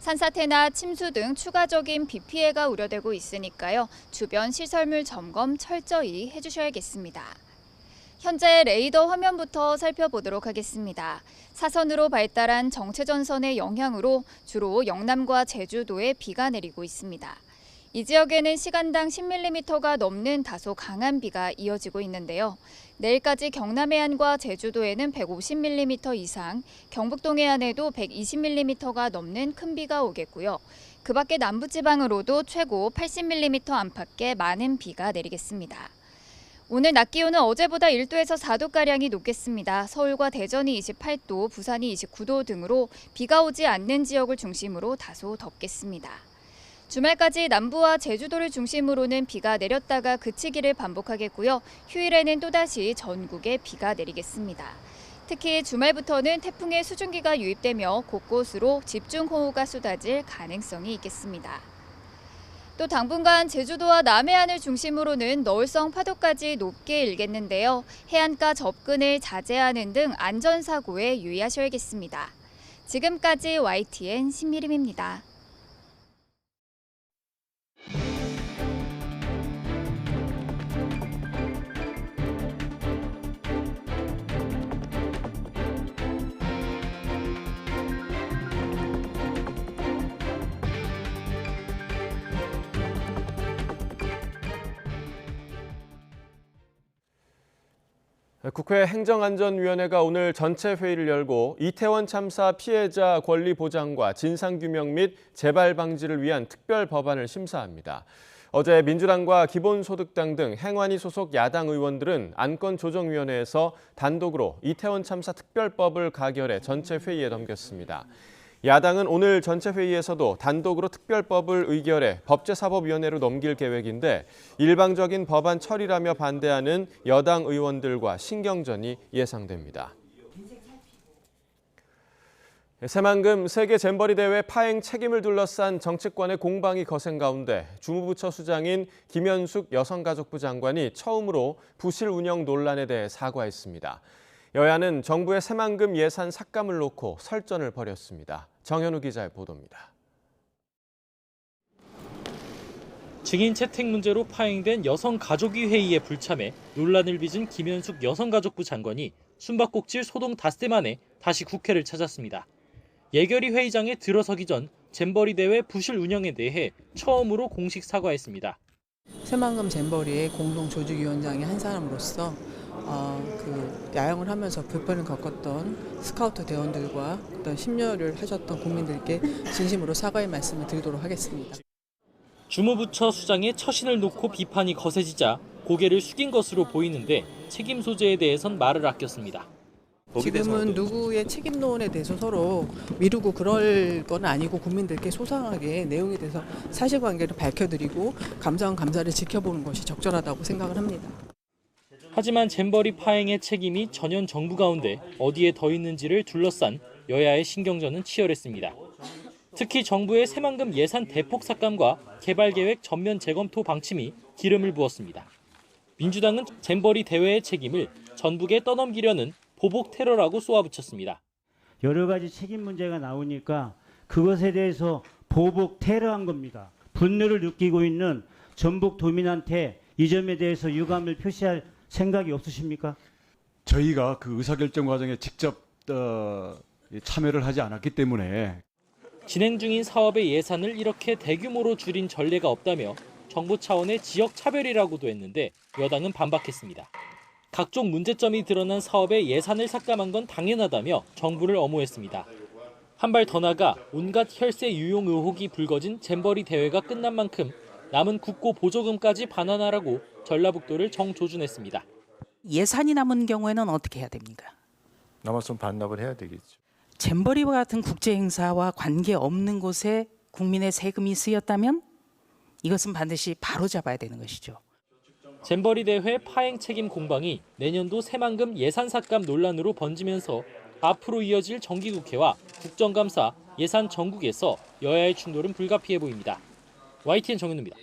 [SPEAKER 4] 산사태나 침수 등 추가적인 비 피해가 우려되고 있으니까요. 주변 시설물 점검 철저히 해주셔야겠습니다. 현재 레이더 화면부터 살펴보도록 하겠습니다. 사선으로 발달한 정체전선의 영향으로 주로 영남과 제주도에 비가 내리고 있습니다. 이 지역에는 시간당 10mm가 넘는 다소 강한 비가 이어지고 있는데요. 내일까지 경남 해안과 제주도에는 150mm 이상, 경북 동해안에도 120mm가 넘는 큰 비가 오겠고요. 그 밖에 남부지방으로도 최고 80mm 안팎의 많은 비가 내리겠습니다. 오늘 낮 기온은 어제보다 1도에서 4도가량이 높겠습니다. 서울과 대전이 28도, 부산이 29도 등으로 비가 오지 않는 지역을 중심으로 다소 덥겠습니다. 주말까지 남부와 제주도를 중심으로는 비가 내렸다가 그치기를 반복하겠고요. 휴일에는 또다시 전국에 비가 내리겠습니다. 특히 주말부터는 태풍의 수증기가 유입되며 곳곳으로 집중호우가 쏟아질 가능성이 있겠습니다. 또 당분간 제주도와 남해안을 중심으로는 너울성 파도까지 높게 일겠는데요. 해안가 접근을 자제하는 등 안전사고에 유의하셔야겠습니다. 지금까지 YTN 신미림입니다.
[SPEAKER 1] 국회 행정안전위원회가 오늘 전체 회의를 열고 이태원 참사 피해자 권리 보장과 진상규명 및 재발 방지를 위한 특별 법안을 심사합니다. 어제 민주당과 기본소득당 등 행안위 소속 야당 의원들은 안건조정위원회에서 단독으로 이태원 참사 특별법을 가결해 전체 회의에 넘겼습니다. 야당은 오늘 전체 회의에서도 단독으로 특별법을 의결해 법제사법위원회로 넘길 계획인데 일방적인 법안 처리라며 반대하는 여당 의원들과 신경전이 예상됩니다. 새만금 세계 잼버리 대회 파행 책임을 둘러싼 정치권의 공방이 거센 가운데 주무부처 수장인 김현숙 여성가족부 장관이 처음으로 부실 운영 논란에 대해 사과했습니다. 여야는 정부의 새만금 예산 삭감을 놓고 설전을 벌였습니다. 정현우 기자의 보도입니다.
[SPEAKER 8] 증인 채택 문제로 파행된 여성가족위 회의에 불참해 논란을 빚은 김현숙 여성가족부 장관이 숨바꼭질 소동 닷새 만에 다시 국회를 찾았습니다. 예결위 회의장에 들어서기 전 잼버리 대회 부실 운영에 대해 처음으로 공식 사과했습니다.
[SPEAKER 9] 새만금 잼버리의 공동조직위원장의 한 사람으로서 야영을 하면서 불편을 겪었던 스카우트 대원들과 어떤 심려를 하셨던 국민들께 진심으로 사과의 말씀을 드리도록 하겠습니다.
[SPEAKER 8] 주무부처 수장의 처신을 놓고 비판이 거세지자 고개를 숙인 것으로 보이는데 책임 소재에 대해선 말을 아꼈습니다.
[SPEAKER 9] 지금은 누구의 책임론에 대해서 서로 미루고 그럴 건 아니고 국민들께 소상하게 내용에 대해서 사실관계를 밝혀드리고 감사원 감사를 지켜보는 것이 적절하다고 생각을 합니다.
[SPEAKER 8] 하지만 잼버리 파행의 책임이 전현 정부 가운데 어디에 더 있는지를 둘러싼 여야의 신경전은 치열했습니다. 특히 정부의 새만금 예산 대폭 삭감과 개발계획 전면 재검토 방침이 기름을 부었습니다. 민주당은 잼버리 대회의 책임을 전북에 떠넘기려는 보복 테러라고 쏘아붙였습니다.
[SPEAKER 10] 여러 가지 책임 문제가 나오니까 그것에 대해서 보복 테러한 겁니다. 분노를 느끼고 있는 전북도민한테 이 점에 대해서 유감을 표시할 생각이 없으십니까?
[SPEAKER 11] 저희가 그 의사결정 과정에 직접 참여를 하지 않았기 때문에
[SPEAKER 8] 진행 중인 사업의 예산을 이렇게 대규모로 줄인 전례가 없다며 정부 차원의 지역 차별이라고도 했는데 여당은 반박했습니다. 각종 문제점이 드러난 사업의 예산을 삭감한 건 당연하다며 정부를 엄호했습니다. 한 발 더 나가 온갖 혈세 유용 의혹이 불거진 잼버리 대회가 끝난 만큼 남은 국고 보조금까지 반환하라고 전라북도를 정조준했습니다.
[SPEAKER 13] 예산이 남은 경우에는 어떻게 해야 됩니까?
[SPEAKER 14] 남았으면 반납을 해야 되겠죠.
[SPEAKER 13] 잼버리와 같은 국제 행사와 관계없는 곳에 국민의 세금이 쓰였다면 이것은 반드시 바로잡아야 되는 것이죠.
[SPEAKER 8] 잼버리 대회 파행 책임 공방이 내년도 새만금 예산 삭감 논란으로 번지면서 앞으로 이어질 정기국회와 국정감사, 예산 정국에서 여야의 충돌은 불가피해 보입니다. YTN 정윤우입니다.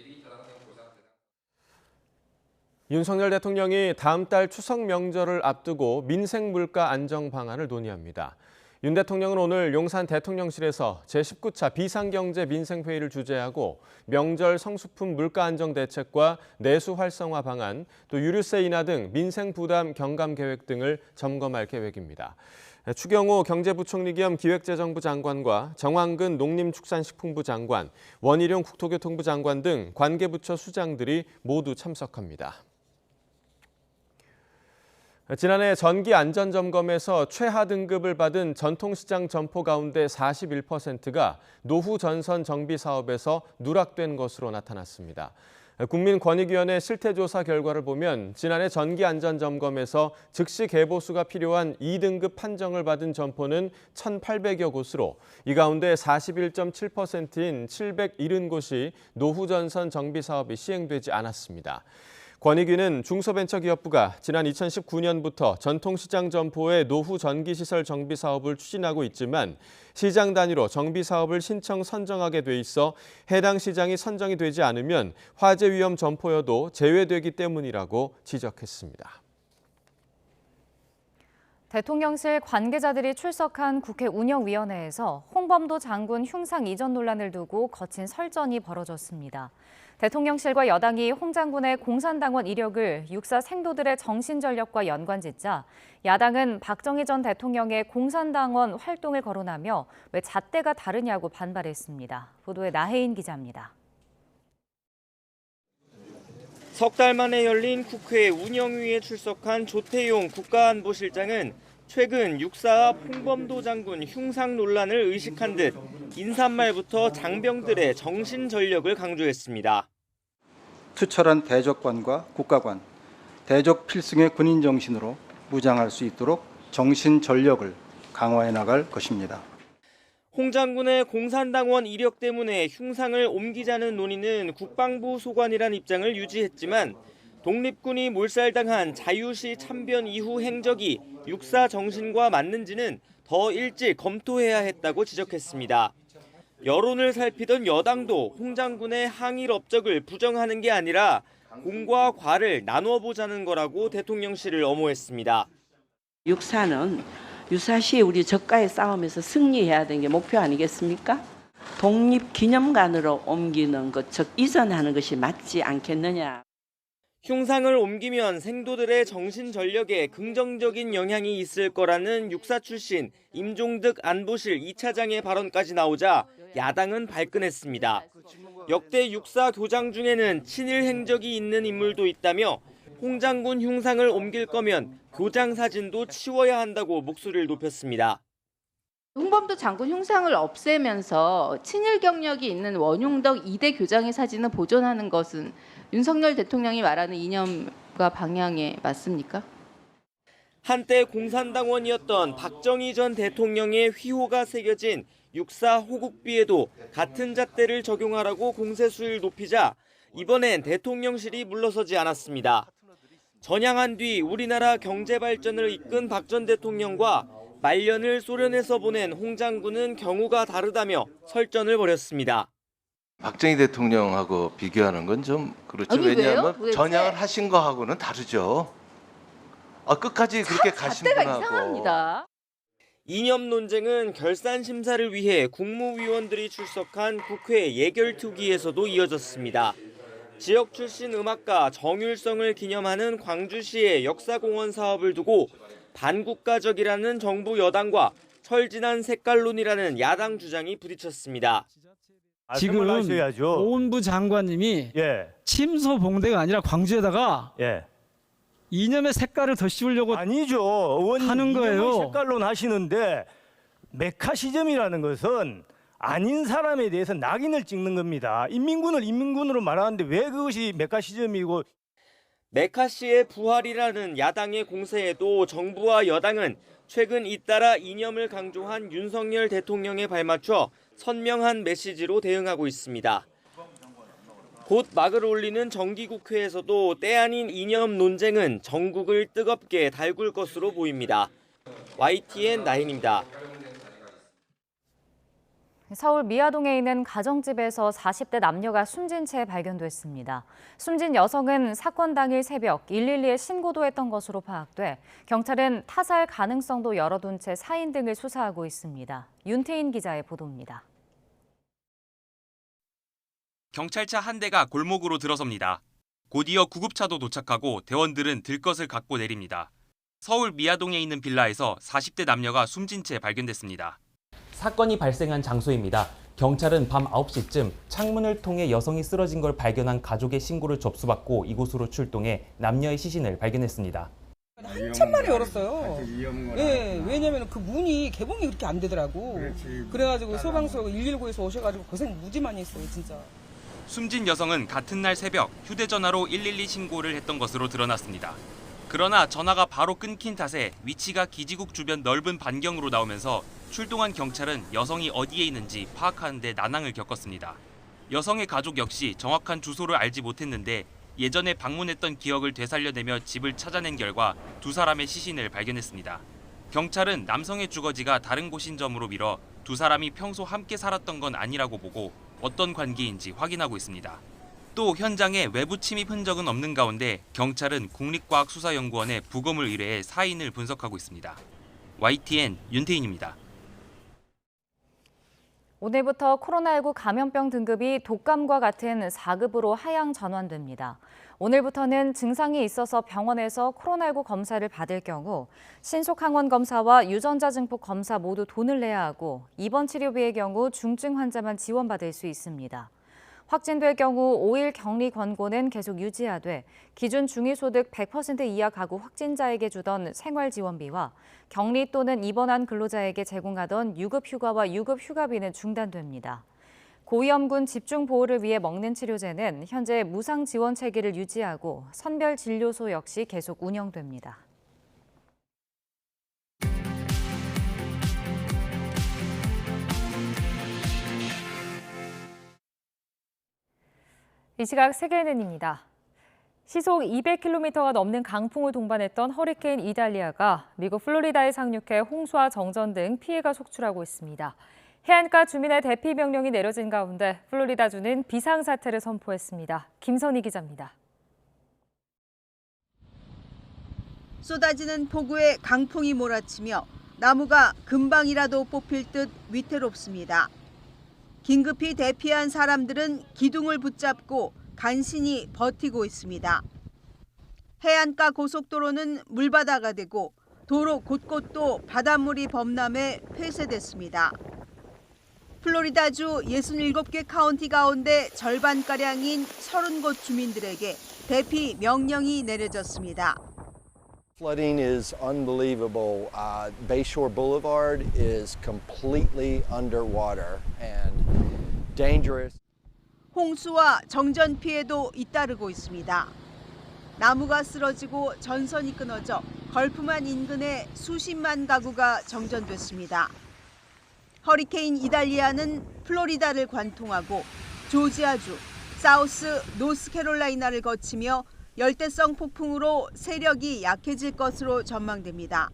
[SPEAKER 1] 윤석열 대통령이 다음 달 추석 명절을 앞두고 민생 물가 안정 방안을 논의합니다. 윤 대통령은 오늘 용산 대통령실에서 제19차 비상경제 민생회의를 주재하고 명절 성수품 물가 안정 대책과 내수 활성화 방안, 또 유류세 인하 등 민생 부담 경감 계획 등을 점검할 계획입니다. 추경호 경제부총리 겸 기획재정부 장관과 정황근 농림축산식품부 장관, 원희룡 국토교통부 장관 등 관계부처 수장들이 모두 참석합니다. 지난해 전기 안전점검에서 최하 등급을 받은 전통시장 점포 가운데 41%가 노후 전선 정비 사업에서 누락된 것으로 나타났습니다. 국민권익위원회 실태조사 결과를 보면 지난해 전기 안전점검에서 즉시 개보수가 필요한 2등급 판정을 받은 점포는 1,800여 곳으로 이 가운데 41.7%인 770곳이 노후 전선 정비 사업이 시행되지 않았습니다. 권익위는 중소벤처기업부가 지난 2019년부터 전통시장 점포의 노후 전기시설 정비 사업을 추진하고 있지만 시장 단위로 정비 사업을 신청 선정하게 돼 있어 해당 시장이 선정이 되지 않으면 화재 위험 점포여도 제외되기 때문이라고 지적했습니다.
[SPEAKER 2] 대통령실 관계자들이 출석한 국회 운영위원회에서 홍범도 장군 흉상 이전 논란을 두고 거친 설전이 벌어졌습니다. 대통령실과 여당이 홍 장군의 공산당원 이력을 육사 생도들의 정신전력과 연관짓자 야당은 박정희 전 대통령의 공산당원 활동을 거론하며 왜 잣대가 다르냐고 반발했습니다. 보도에 나혜인 기자입니다.
[SPEAKER 15] 석 달 만에 열린 국회 운영위에 출석한 조태용 국가안보실장은 최근 육사 앞 홍범도 장군 흉상 논란을 의식한 듯 인사말부터 장병들의 정신전력을 강조했습니다.
[SPEAKER 16] 투철한 대적관과 국가관, 대적 필승의 군인 정신으로 무장할 수 있도록 정신전력을 강화해 나갈 것입니다.
[SPEAKER 15] 홍 장군의 공산당원 이력 때문에 흉상을 옮기자는 논의는 국방부 소관이란 입장을 유지했지만 독립군이 몰살당한 자유시 참변 이후 행적이 육사 정신과 맞는지는 더 일찍 검토해야 했다고 지적했습니다. 여론을 살피던 여당도 홍 장군의 항일 업적을 부정하는 게 아니라 공과 과를 나눠보자는 거라고 대통령실을 엄호했습니다.
[SPEAKER 17] 육사는 유사시 우리 적과의 싸움에서 승리해야 되는 게 목표 아니겠습니까? 독립기념관으로 옮기는 것, 즉 이전하는 것이 맞지 않겠느냐.
[SPEAKER 15] 흉상을 옮기면 생도들의 정신전력에 긍정적인 영향이 있을 거라는 육사 출신 임종득 안보실 2차장의 발언까지 나오자 야당은 발끈했습니다. 역대 육사 교장 중에는 친일 행적이 있는 인물도 있다며 홍 장군 흉상을 옮길 거면 교장 사진도 치워야 한다고 목소리를 높였습니다.
[SPEAKER 26] 홍범도 장군 흉상을 없애면서 친일 경력이 있는 원용덕 2대 교장의 사진을 보존하는 것은 윤석열 대통령이 말하는 이념과 방향에 맞습니까?
[SPEAKER 15] 한때 공산당원이었던 박정희 전 대통령의 휘호가 새겨진 육사 호국비에도 같은 잣대를 적용하라고 공세 수위를 높이자 이번엔 대통령실이 물러서지 않았습니다. 전향한 뒤 우리나라 경제 발전을 이끈 박 전 대통령과 말년을 소련에서 보낸 홍 장군은 경우가 다르다며 설전을 벌였습니다.
[SPEAKER 27] 박정희 대통령하고 비교하는 건 좀 그렇죠.
[SPEAKER 26] 아니,
[SPEAKER 27] 왜냐하면
[SPEAKER 26] 왜요?
[SPEAKER 27] 전향을 하신 거하고는 다르죠. 끝까지 그렇게 가신 분하고.
[SPEAKER 26] 이상합니다.
[SPEAKER 15] 이념 논쟁은 결산 심사를 위해 국무위원들이 출석한 국회 예결투기에서도 이어졌습니다. 지역 출신 음악가 정율성을 기념하는 광주시의 역사공원 사업을 두고 반국가적이라는 정부 여당과 철진한 색깔론이라는 야당 주장이 부딪혔습니다.
[SPEAKER 28] 지금 오은부 장관님이 침소봉대가 아니라 광주에다가 이념의 색깔을 더 씌우려고
[SPEAKER 29] 아니죠. 의원님
[SPEAKER 28] 하는 거예요.
[SPEAKER 29] 색깔론 하시는데
[SPEAKER 3] 메카시즘이라는 것은 아닌 사람에 대해서 낙인을 찍는 겁니다. 인민군을 인민군으로 말하는데 왜 그것이 메카시즘이고.
[SPEAKER 15] 메카시의 부활이라는 야당의 공세에도 정부와 여당은 최근 잇따라 이념을 강조한 윤석열 대통령에 발맞춰 선명한 메시지로 대응하고 있습니다. 곧 막을 올리는 정기국회에서도 때 아닌 이념 논쟁은 전국을 뜨겁게 달굴 것으로 보입니다. YTN 나인입니다.
[SPEAKER 2] 서울 미아동에 있는 가정집에서 40대 남녀가 숨진 채 발견됐습니다. 숨진 여성은 사건 당일 새벽 112에 신고도 했던 것으로 파악돼 경찰은 타살 가능성도 열어둔 채 사인 등을 수사하고 있습니다. 윤태인 기자의 보도입니다.
[SPEAKER 12] 경찰차 한 대가 골목으로 들어섭니다. 곧이어 구급차도 도착하고 대원들은 들것을 갖고 내립니다. 서울 미아동에 있는 빌라에서 40대 남녀가 숨진 채 발견됐습니다.
[SPEAKER 18] 사건이 발생한 장소입니다. 경찰은 밤 9시쯤 창문을 통해 여성이 쓰러진 걸 발견한 가족의 신고를 접수받고 이곳으로 출동해 남녀의 시신을 발견했습니다.
[SPEAKER 19] 한참 만에 열었어요. 예, 왜냐면 그 문이 개봉이 그렇게 안 되더라고. 그래가지고 소방서 119에서 오셔가지고 고생 무지 많이 했어요, 진짜.
[SPEAKER 12] 숨진 여성은 같은 날 새벽 휴대전화로 112 신고를 했던 것으로 드러났습니다. 그러나 전화가 바로 끊긴 탓에 위치가 기지국 주변 넓은 반경으로 나오면서 출동한 경찰은 여성이 어디에 있는지 파악하는 데 난항을 겪었습니다. 여성의 가족 역시 정확한 주소를 알지 못했는데 예전에 방문했던 기억을 되살려내며 집을 찾아낸 결과 두 사람의 시신을 발견했습니다. 경찰은 남성의 주거지가 다른 곳인 점으로 미뤄 두 사람이 평소 함께 살았던 건 아니라고 보고 어떤 관계인지 확인하고 있습니다. 또 현장에 외부 침입 흔적은 없는 가운데 경찰은 국립과학수사연구원에 부검을 의뢰해 사인을 분석하고 있습니다. YTN 윤태인입니다.
[SPEAKER 2] 오늘부터 코로나19 감염병 등급이 독감과 같은 4급으로 하향 전환됩니다. 오늘부터는 증상이 있어서 병원에서 코로나19 검사를 받을 경우 신속항원 검사와 유전자 증폭 검사 모두 돈을 내야 하고 입원 치료비의 경우 중증 환자만 지원받을 수 있습니다. 확진될 경우 5일 격리 권고는 계속 유지하되 기준 중위소득 100% 이하 가구 확진자에게 주던 생활지원비와 격리 또는 입원한 근로자에게 제공하던 유급 휴가와 유급 휴가비는 중단됩니다. 고위험군 집중보호를 위해 먹는 치료제는 현재 무상 지원 체계를 유지하고 선별진료소 역시 계속 운영됩니다. 이 시각 세계 눈입니다. 시속 200km가 넘는 강풍을 동반했던 허리케인 이달리아가 미국 플로리다에 상륙해 홍수와 정전 등 피해가 속출하고 있습니다. 해안가 주민의 대피 명령이 내려진 가운데 플로리다주는 비상사태를 선포했습니다. 김선희 기자입니다.
[SPEAKER 20] 쏟아지는 폭우에 강풍이 몰아치며 나무가 금방이라도 뽑힐 듯 위태롭습니다. 긴급히 대피한 사람들은 기둥을 붙잡고 간신히 버티고 있습니다. 해안가 고속도로는 물바다가 되고 도로 곳곳도 바닷물이 범람해 폐쇄됐습니다. 플로리다주 67개 카운티 가운데 절반가량인 30곳 주민들에게 대피 명령이 내려졌습니다.
[SPEAKER 21] Flooding is unbelievable. Bayshore Boulevard is completely underwater and dangerous.
[SPEAKER 20] 홍수와 정전 피해도 잇따르고 있습니다. 나무가 쓰러지고 전선이 끊어져 걸프만 인근에 수십만 가구가 정전됐습니다. 허리케인 이달리아는 플로리다를 관통하고 조지아주, 사우스 노스캐롤라이나를 거치며 열대성 폭풍으로 세력이 약해질 것으로 전망됩니다.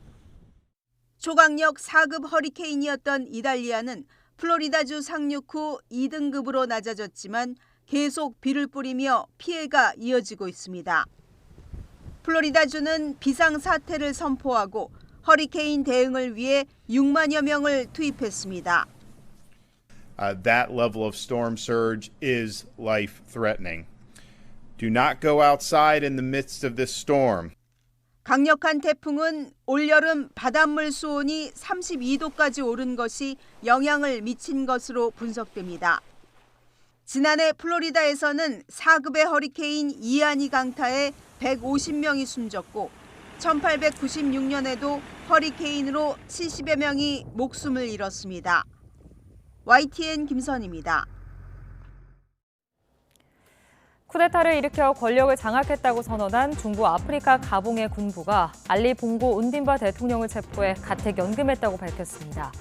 [SPEAKER 20] 초강력 4급 허리케인이었던 이달리아는 플로리다주 상륙 후 2등급으로 낮아졌지만 계속 비를 뿌리며 피해가 이어지고 있습니다. 플로리다주는 비상사태를 선포하고 허리케인 대응을 위해 6만여 명을 투입했습니다.
[SPEAKER 22] That level of storm surge is life-threatening. Do not go outside in the midst of this storm.
[SPEAKER 20] 강력한 태풍은 올여름 바닷물 수온이 32도까지 오른 것이 영향을 미친 것으로 분석됩니다. 지난해 플로리다에서는 4급의 허리케인 이안이 강타해 150명이 숨졌고 1896년에도 허리케인으로 70여 명이 목숨을 잃었습니다. YTN 김선입니다.
[SPEAKER 2] 쿠데타를 일으켜 권력을 장악했다고 선언한 중부 아프리카 가봉의 군부가 알리 봉고 온딘바 대통령을 체포해 가택 연금했다고 밝혔습니다.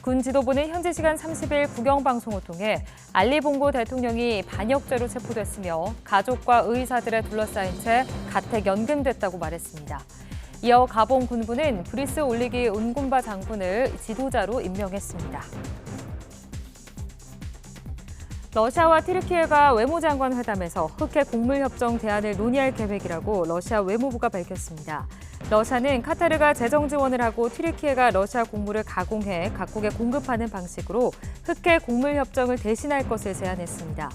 [SPEAKER 2] 군 지도부는 현지 시간 30일 국영방송을 통해 알리 봉고 대통령이 반역죄로 체포됐으며 가족과 의사들에 둘러싸인 채 가택 연금됐다고 말했습니다. 이어 가봉 군부는 브리스 올리기 온군바 장군을 지도자로 임명했습니다. 러시아와 튀르키예가 외무장관 회담에서 흑해 곡물협정 대안을 논의할 계획이라고 러시아 외무부가 밝혔습니다. 러시아는 카타르가 재정 지원을 하고 튀르키예가 러시아 곡물을 가공해 각국에 공급하는 방식으로 흑해 곡물협정을 대신할 것을 제안했습니다.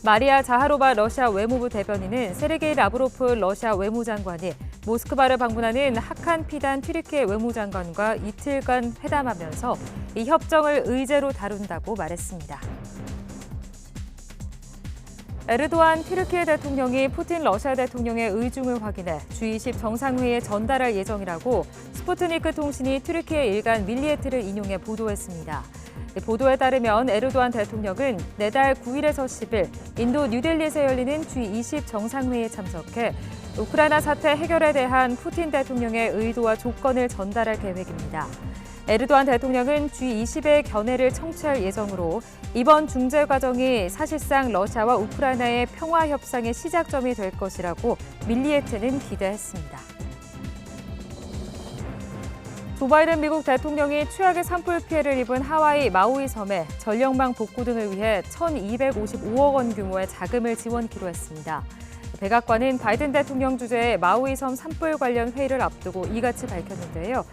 [SPEAKER 2] 마리아 자하로바 러시아 외무부 대변인은 세르게이 라브로프 러시아 외무장관이 모스크바를 방문하는 하칸 피단 튀르키예 외무장관과 이틀간 회담하면서 이 협정을 의제로 다룬다고 말했습니다. 에르도안 튀르키예 대통령이 푸틴 러시아 대통령의 의중을 확인해 G20 정상회의에 전달할 예정이라고 스푸트니크 통신이 튀르키예 일간 밀리에트를 인용해 보도했습니다. 보도에 따르면 에르도안 대통령은 내달 9일에서 10일 인도 뉴델리에서 열리는 G20 정상회의에 참석해 우크라이나 사태 해결에 대한 푸틴 대통령의 의도와 조건을 전달할 계획입니다. 에르도안 대통령은 G20의 견해를 청취할 예정으로 이번 중재 과정이 사실상 러시아와 우크라이나의 평화 협상의 시작점이 될 것이라고 밀리에트는 기대했습니다. 조 바이든 미국 대통령이 최악의 산불 피해를 입은 하와이 마우이 섬에 전력망 복구 등을 위해 1,255억 원 규모의 자금을 지원키로 했습니다. 백악관은 바이든 대통령 주재의 마우이 섬 산불 관련 회의를 앞두고 이같이 밝혔는데요.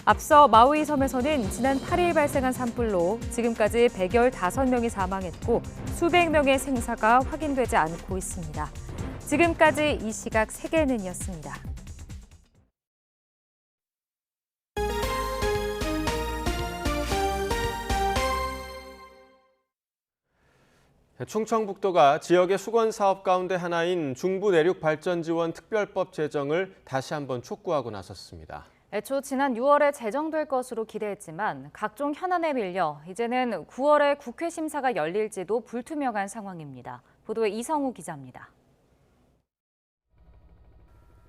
[SPEAKER 2] 앞서 마우이 섬에서는 지난 8일 발생한 산불로 지금까지 115명이 사망했고 수백 명의 생사가 확인되지 않고 있습니다. 지금까지 이 시각 세계는이었습니다.
[SPEAKER 1] 충청북도가 지역의 수건 사업 가운데 하나인 중부내륙발전지원 특별법 제정을 다시 한번 촉구하고 나섰습니다.
[SPEAKER 2] 애초 지난 6월에 제정될 것으로 기대했지만 각종 현안에 밀려 이제는 9월에 국회 심사가 열릴지도 불투명한 상황입니다. 보도에 이성우 기자입니다.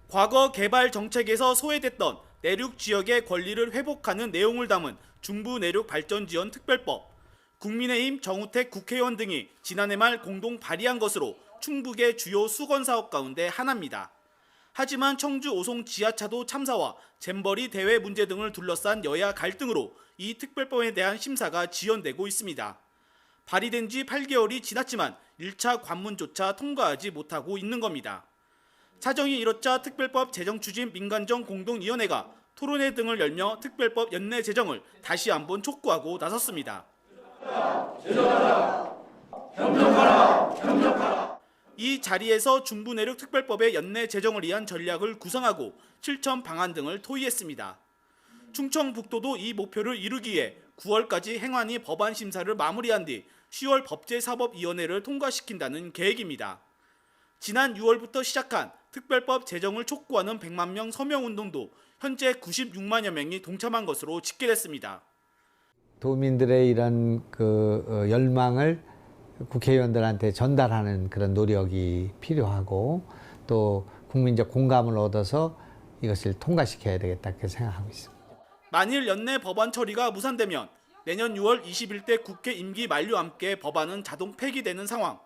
[SPEAKER 4] 과거 개발 정책에서 소외됐던 내륙 지역의 권리를 회복하는 내용을 담은 중부내륙발전지원특별법. 국민의힘 정우택 국회의원 등이 지난해 말 공동 발의한 것으로 충북의 주요 수건 사업 가운데 하나입니다. 하지만 청주 오송 지하차도 참사와 잼버리 대회 문제 등을 둘러싼 여야 갈등으로 이 특별법에 대한 심사가 지연되고 있습니다. 발의된 지 8개월이 지났지만 1차 관문조차 통과하지 못하고 있는 겁니다. 사정이 이렇자 특별법 제정 추진 민간정 공동위원회가 토론회 등을 열며 특별법 연내 제정을 다시 한번 촉구하고 나섰습니다. 이 자리에서 중부내륙 특별법의 연내 제정을 위한 전략을 구상하고 실천 방안 등을 토의했습니다. 충청북도도 이 목표를 이루기 위해 9월까지 행안위 법안 심사를 마무리한 뒤 10월 법제사법위원회를 통과시킨다는 계획입니다. 지난 6월부터 시작한 특별법 제정을 촉구하는 100만 명 서명운동도 현재 96만여 명이 동참한 것으로 집계됐습니다.
[SPEAKER 5] 도민들의 이런 열망을 국회의원들한테 전달하는 그런 노력이 필요하고 또 국민적 공감을 얻어서 이것을 통과시켜야 되겠다 그렇게 생각하고 있습니다.
[SPEAKER 4] 만일 연내 법안 처리가 무산되면 내년 6월 21대 국회 임기 만료와 함께 법안은 자동 폐기되는 상황.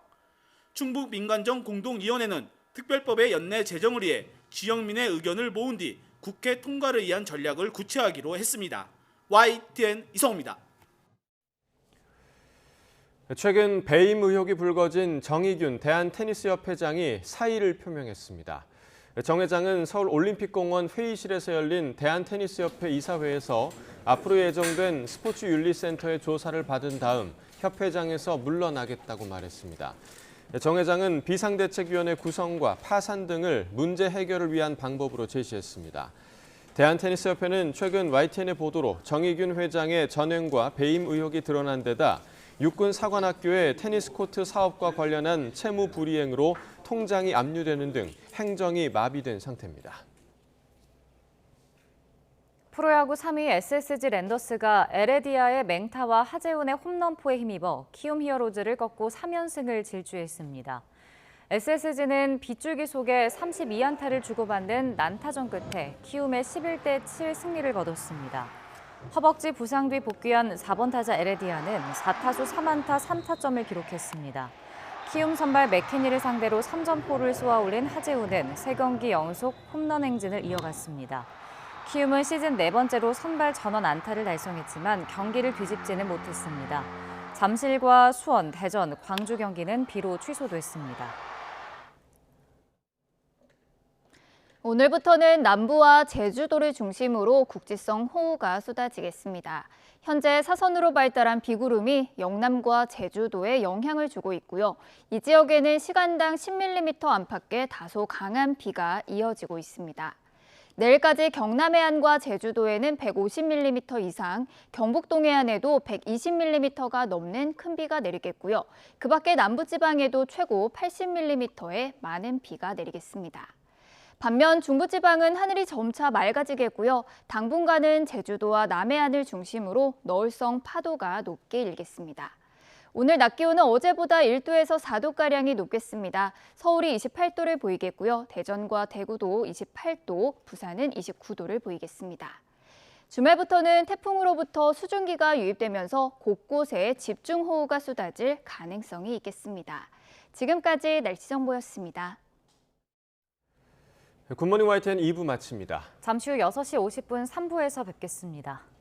[SPEAKER 4] 충북 민간정 공동위원회는 특별법의 연내 제정을 위해 지역민의 의견을 모은 뒤 국회 통과를 위한 전략을 구체화하기로 했습니다. YTN 이성우입니다.
[SPEAKER 1] 최근 배임 의혹이 불거진 정의균 대한테니스협회장이 사의를 표명했습니다. 정 회장은 서울올림픽공원 회의실에서 열린 대한테니스협회 이사회에서 앞으로 예정된 스포츠윤리센터의 조사를 받은 다음 협회장에서 물러나겠다고 말했습니다. 정 회장은 비상대책위원회 구성과 파산 등을 문제 해결을 위한 방법으로 제시했습니다. 대한테니스협회는 최근 YTN의 보도로 정의균 회장의 전횡과 배임 의혹이 드러난 데다 육군사관학교의 테니스 코트 사업과 관련한 채무 불이행으로 통장이 압류되는 등 행정이 마비된 상태입니다.
[SPEAKER 2] 프로야구 3위 SSG 랜더스가 에레디아의 맹타와 하재훈의 홈런포에 힘입어 키움 히어로즈를 꺾고 3연승을 질주했습니다. SSG는 빗줄기 속에 32안타를 주고받는 난타전 끝에 키움의 11대7 승리를 거뒀습니다. 허벅지 부상 뒤 복귀한 4번 타자 에레디아는 4타수 3안타 3타점을 기록했습니다. 키움 선발 맥키니를 상대로 3점포를 쏘아올린 하재훈은 3경기 연속 홈런 행진을 이어갔습니다. 키움은 시즌 4번째로 선발 전원 안타를 달성했지만 경기를 뒤집지는 못했습니다. 잠실과 수원, 대전, 광주 경기는 비로 취소됐습니다.
[SPEAKER 6] 오늘부터는 남부와 제주도를 중심으로 국지성 호우가 쏟아지겠습니다. 현재 사선으로 발달한 비구름이 영남과 제주도에 영향을 주고 있고요. 이 지역에는 시간당 10mm 안팎의 다소 강한 비가 이어지고 있습니다. 내일까지 경남 해안과 제주도에는 150mm 이상, 경북 동해안에도 120mm가 넘는 큰 비가 내리겠고요. 그 밖에 남부지방에도 최고 80mm의 많은 비가 내리겠습니다. 반면 중부지방은 하늘이 점차 맑아지겠고요. 당분간은 제주도와 남해안을 중심으로 너울성 파도가 높게 일겠습니다. 오늘 낮 기온은 어제보다 1도에서 4도가량이 높겠습니다. 서울이 28도를 보이겠고요. 대전과 대구도 28도, 부산은 29도를 보이겠습니다. 주말부터는 태풍으로부터 수증기가 유입되면서 곳곳에 집중호우가 쏟아질 가능성이 있겠습니다. 지금까지 날씨 정보였습니다.
[SPEAKER 1] 굿모닝 YTN 2부 마칩니다.
[SPEAKER 2] 잠시 후 6시 50분 3부에서 뵙겠습니다.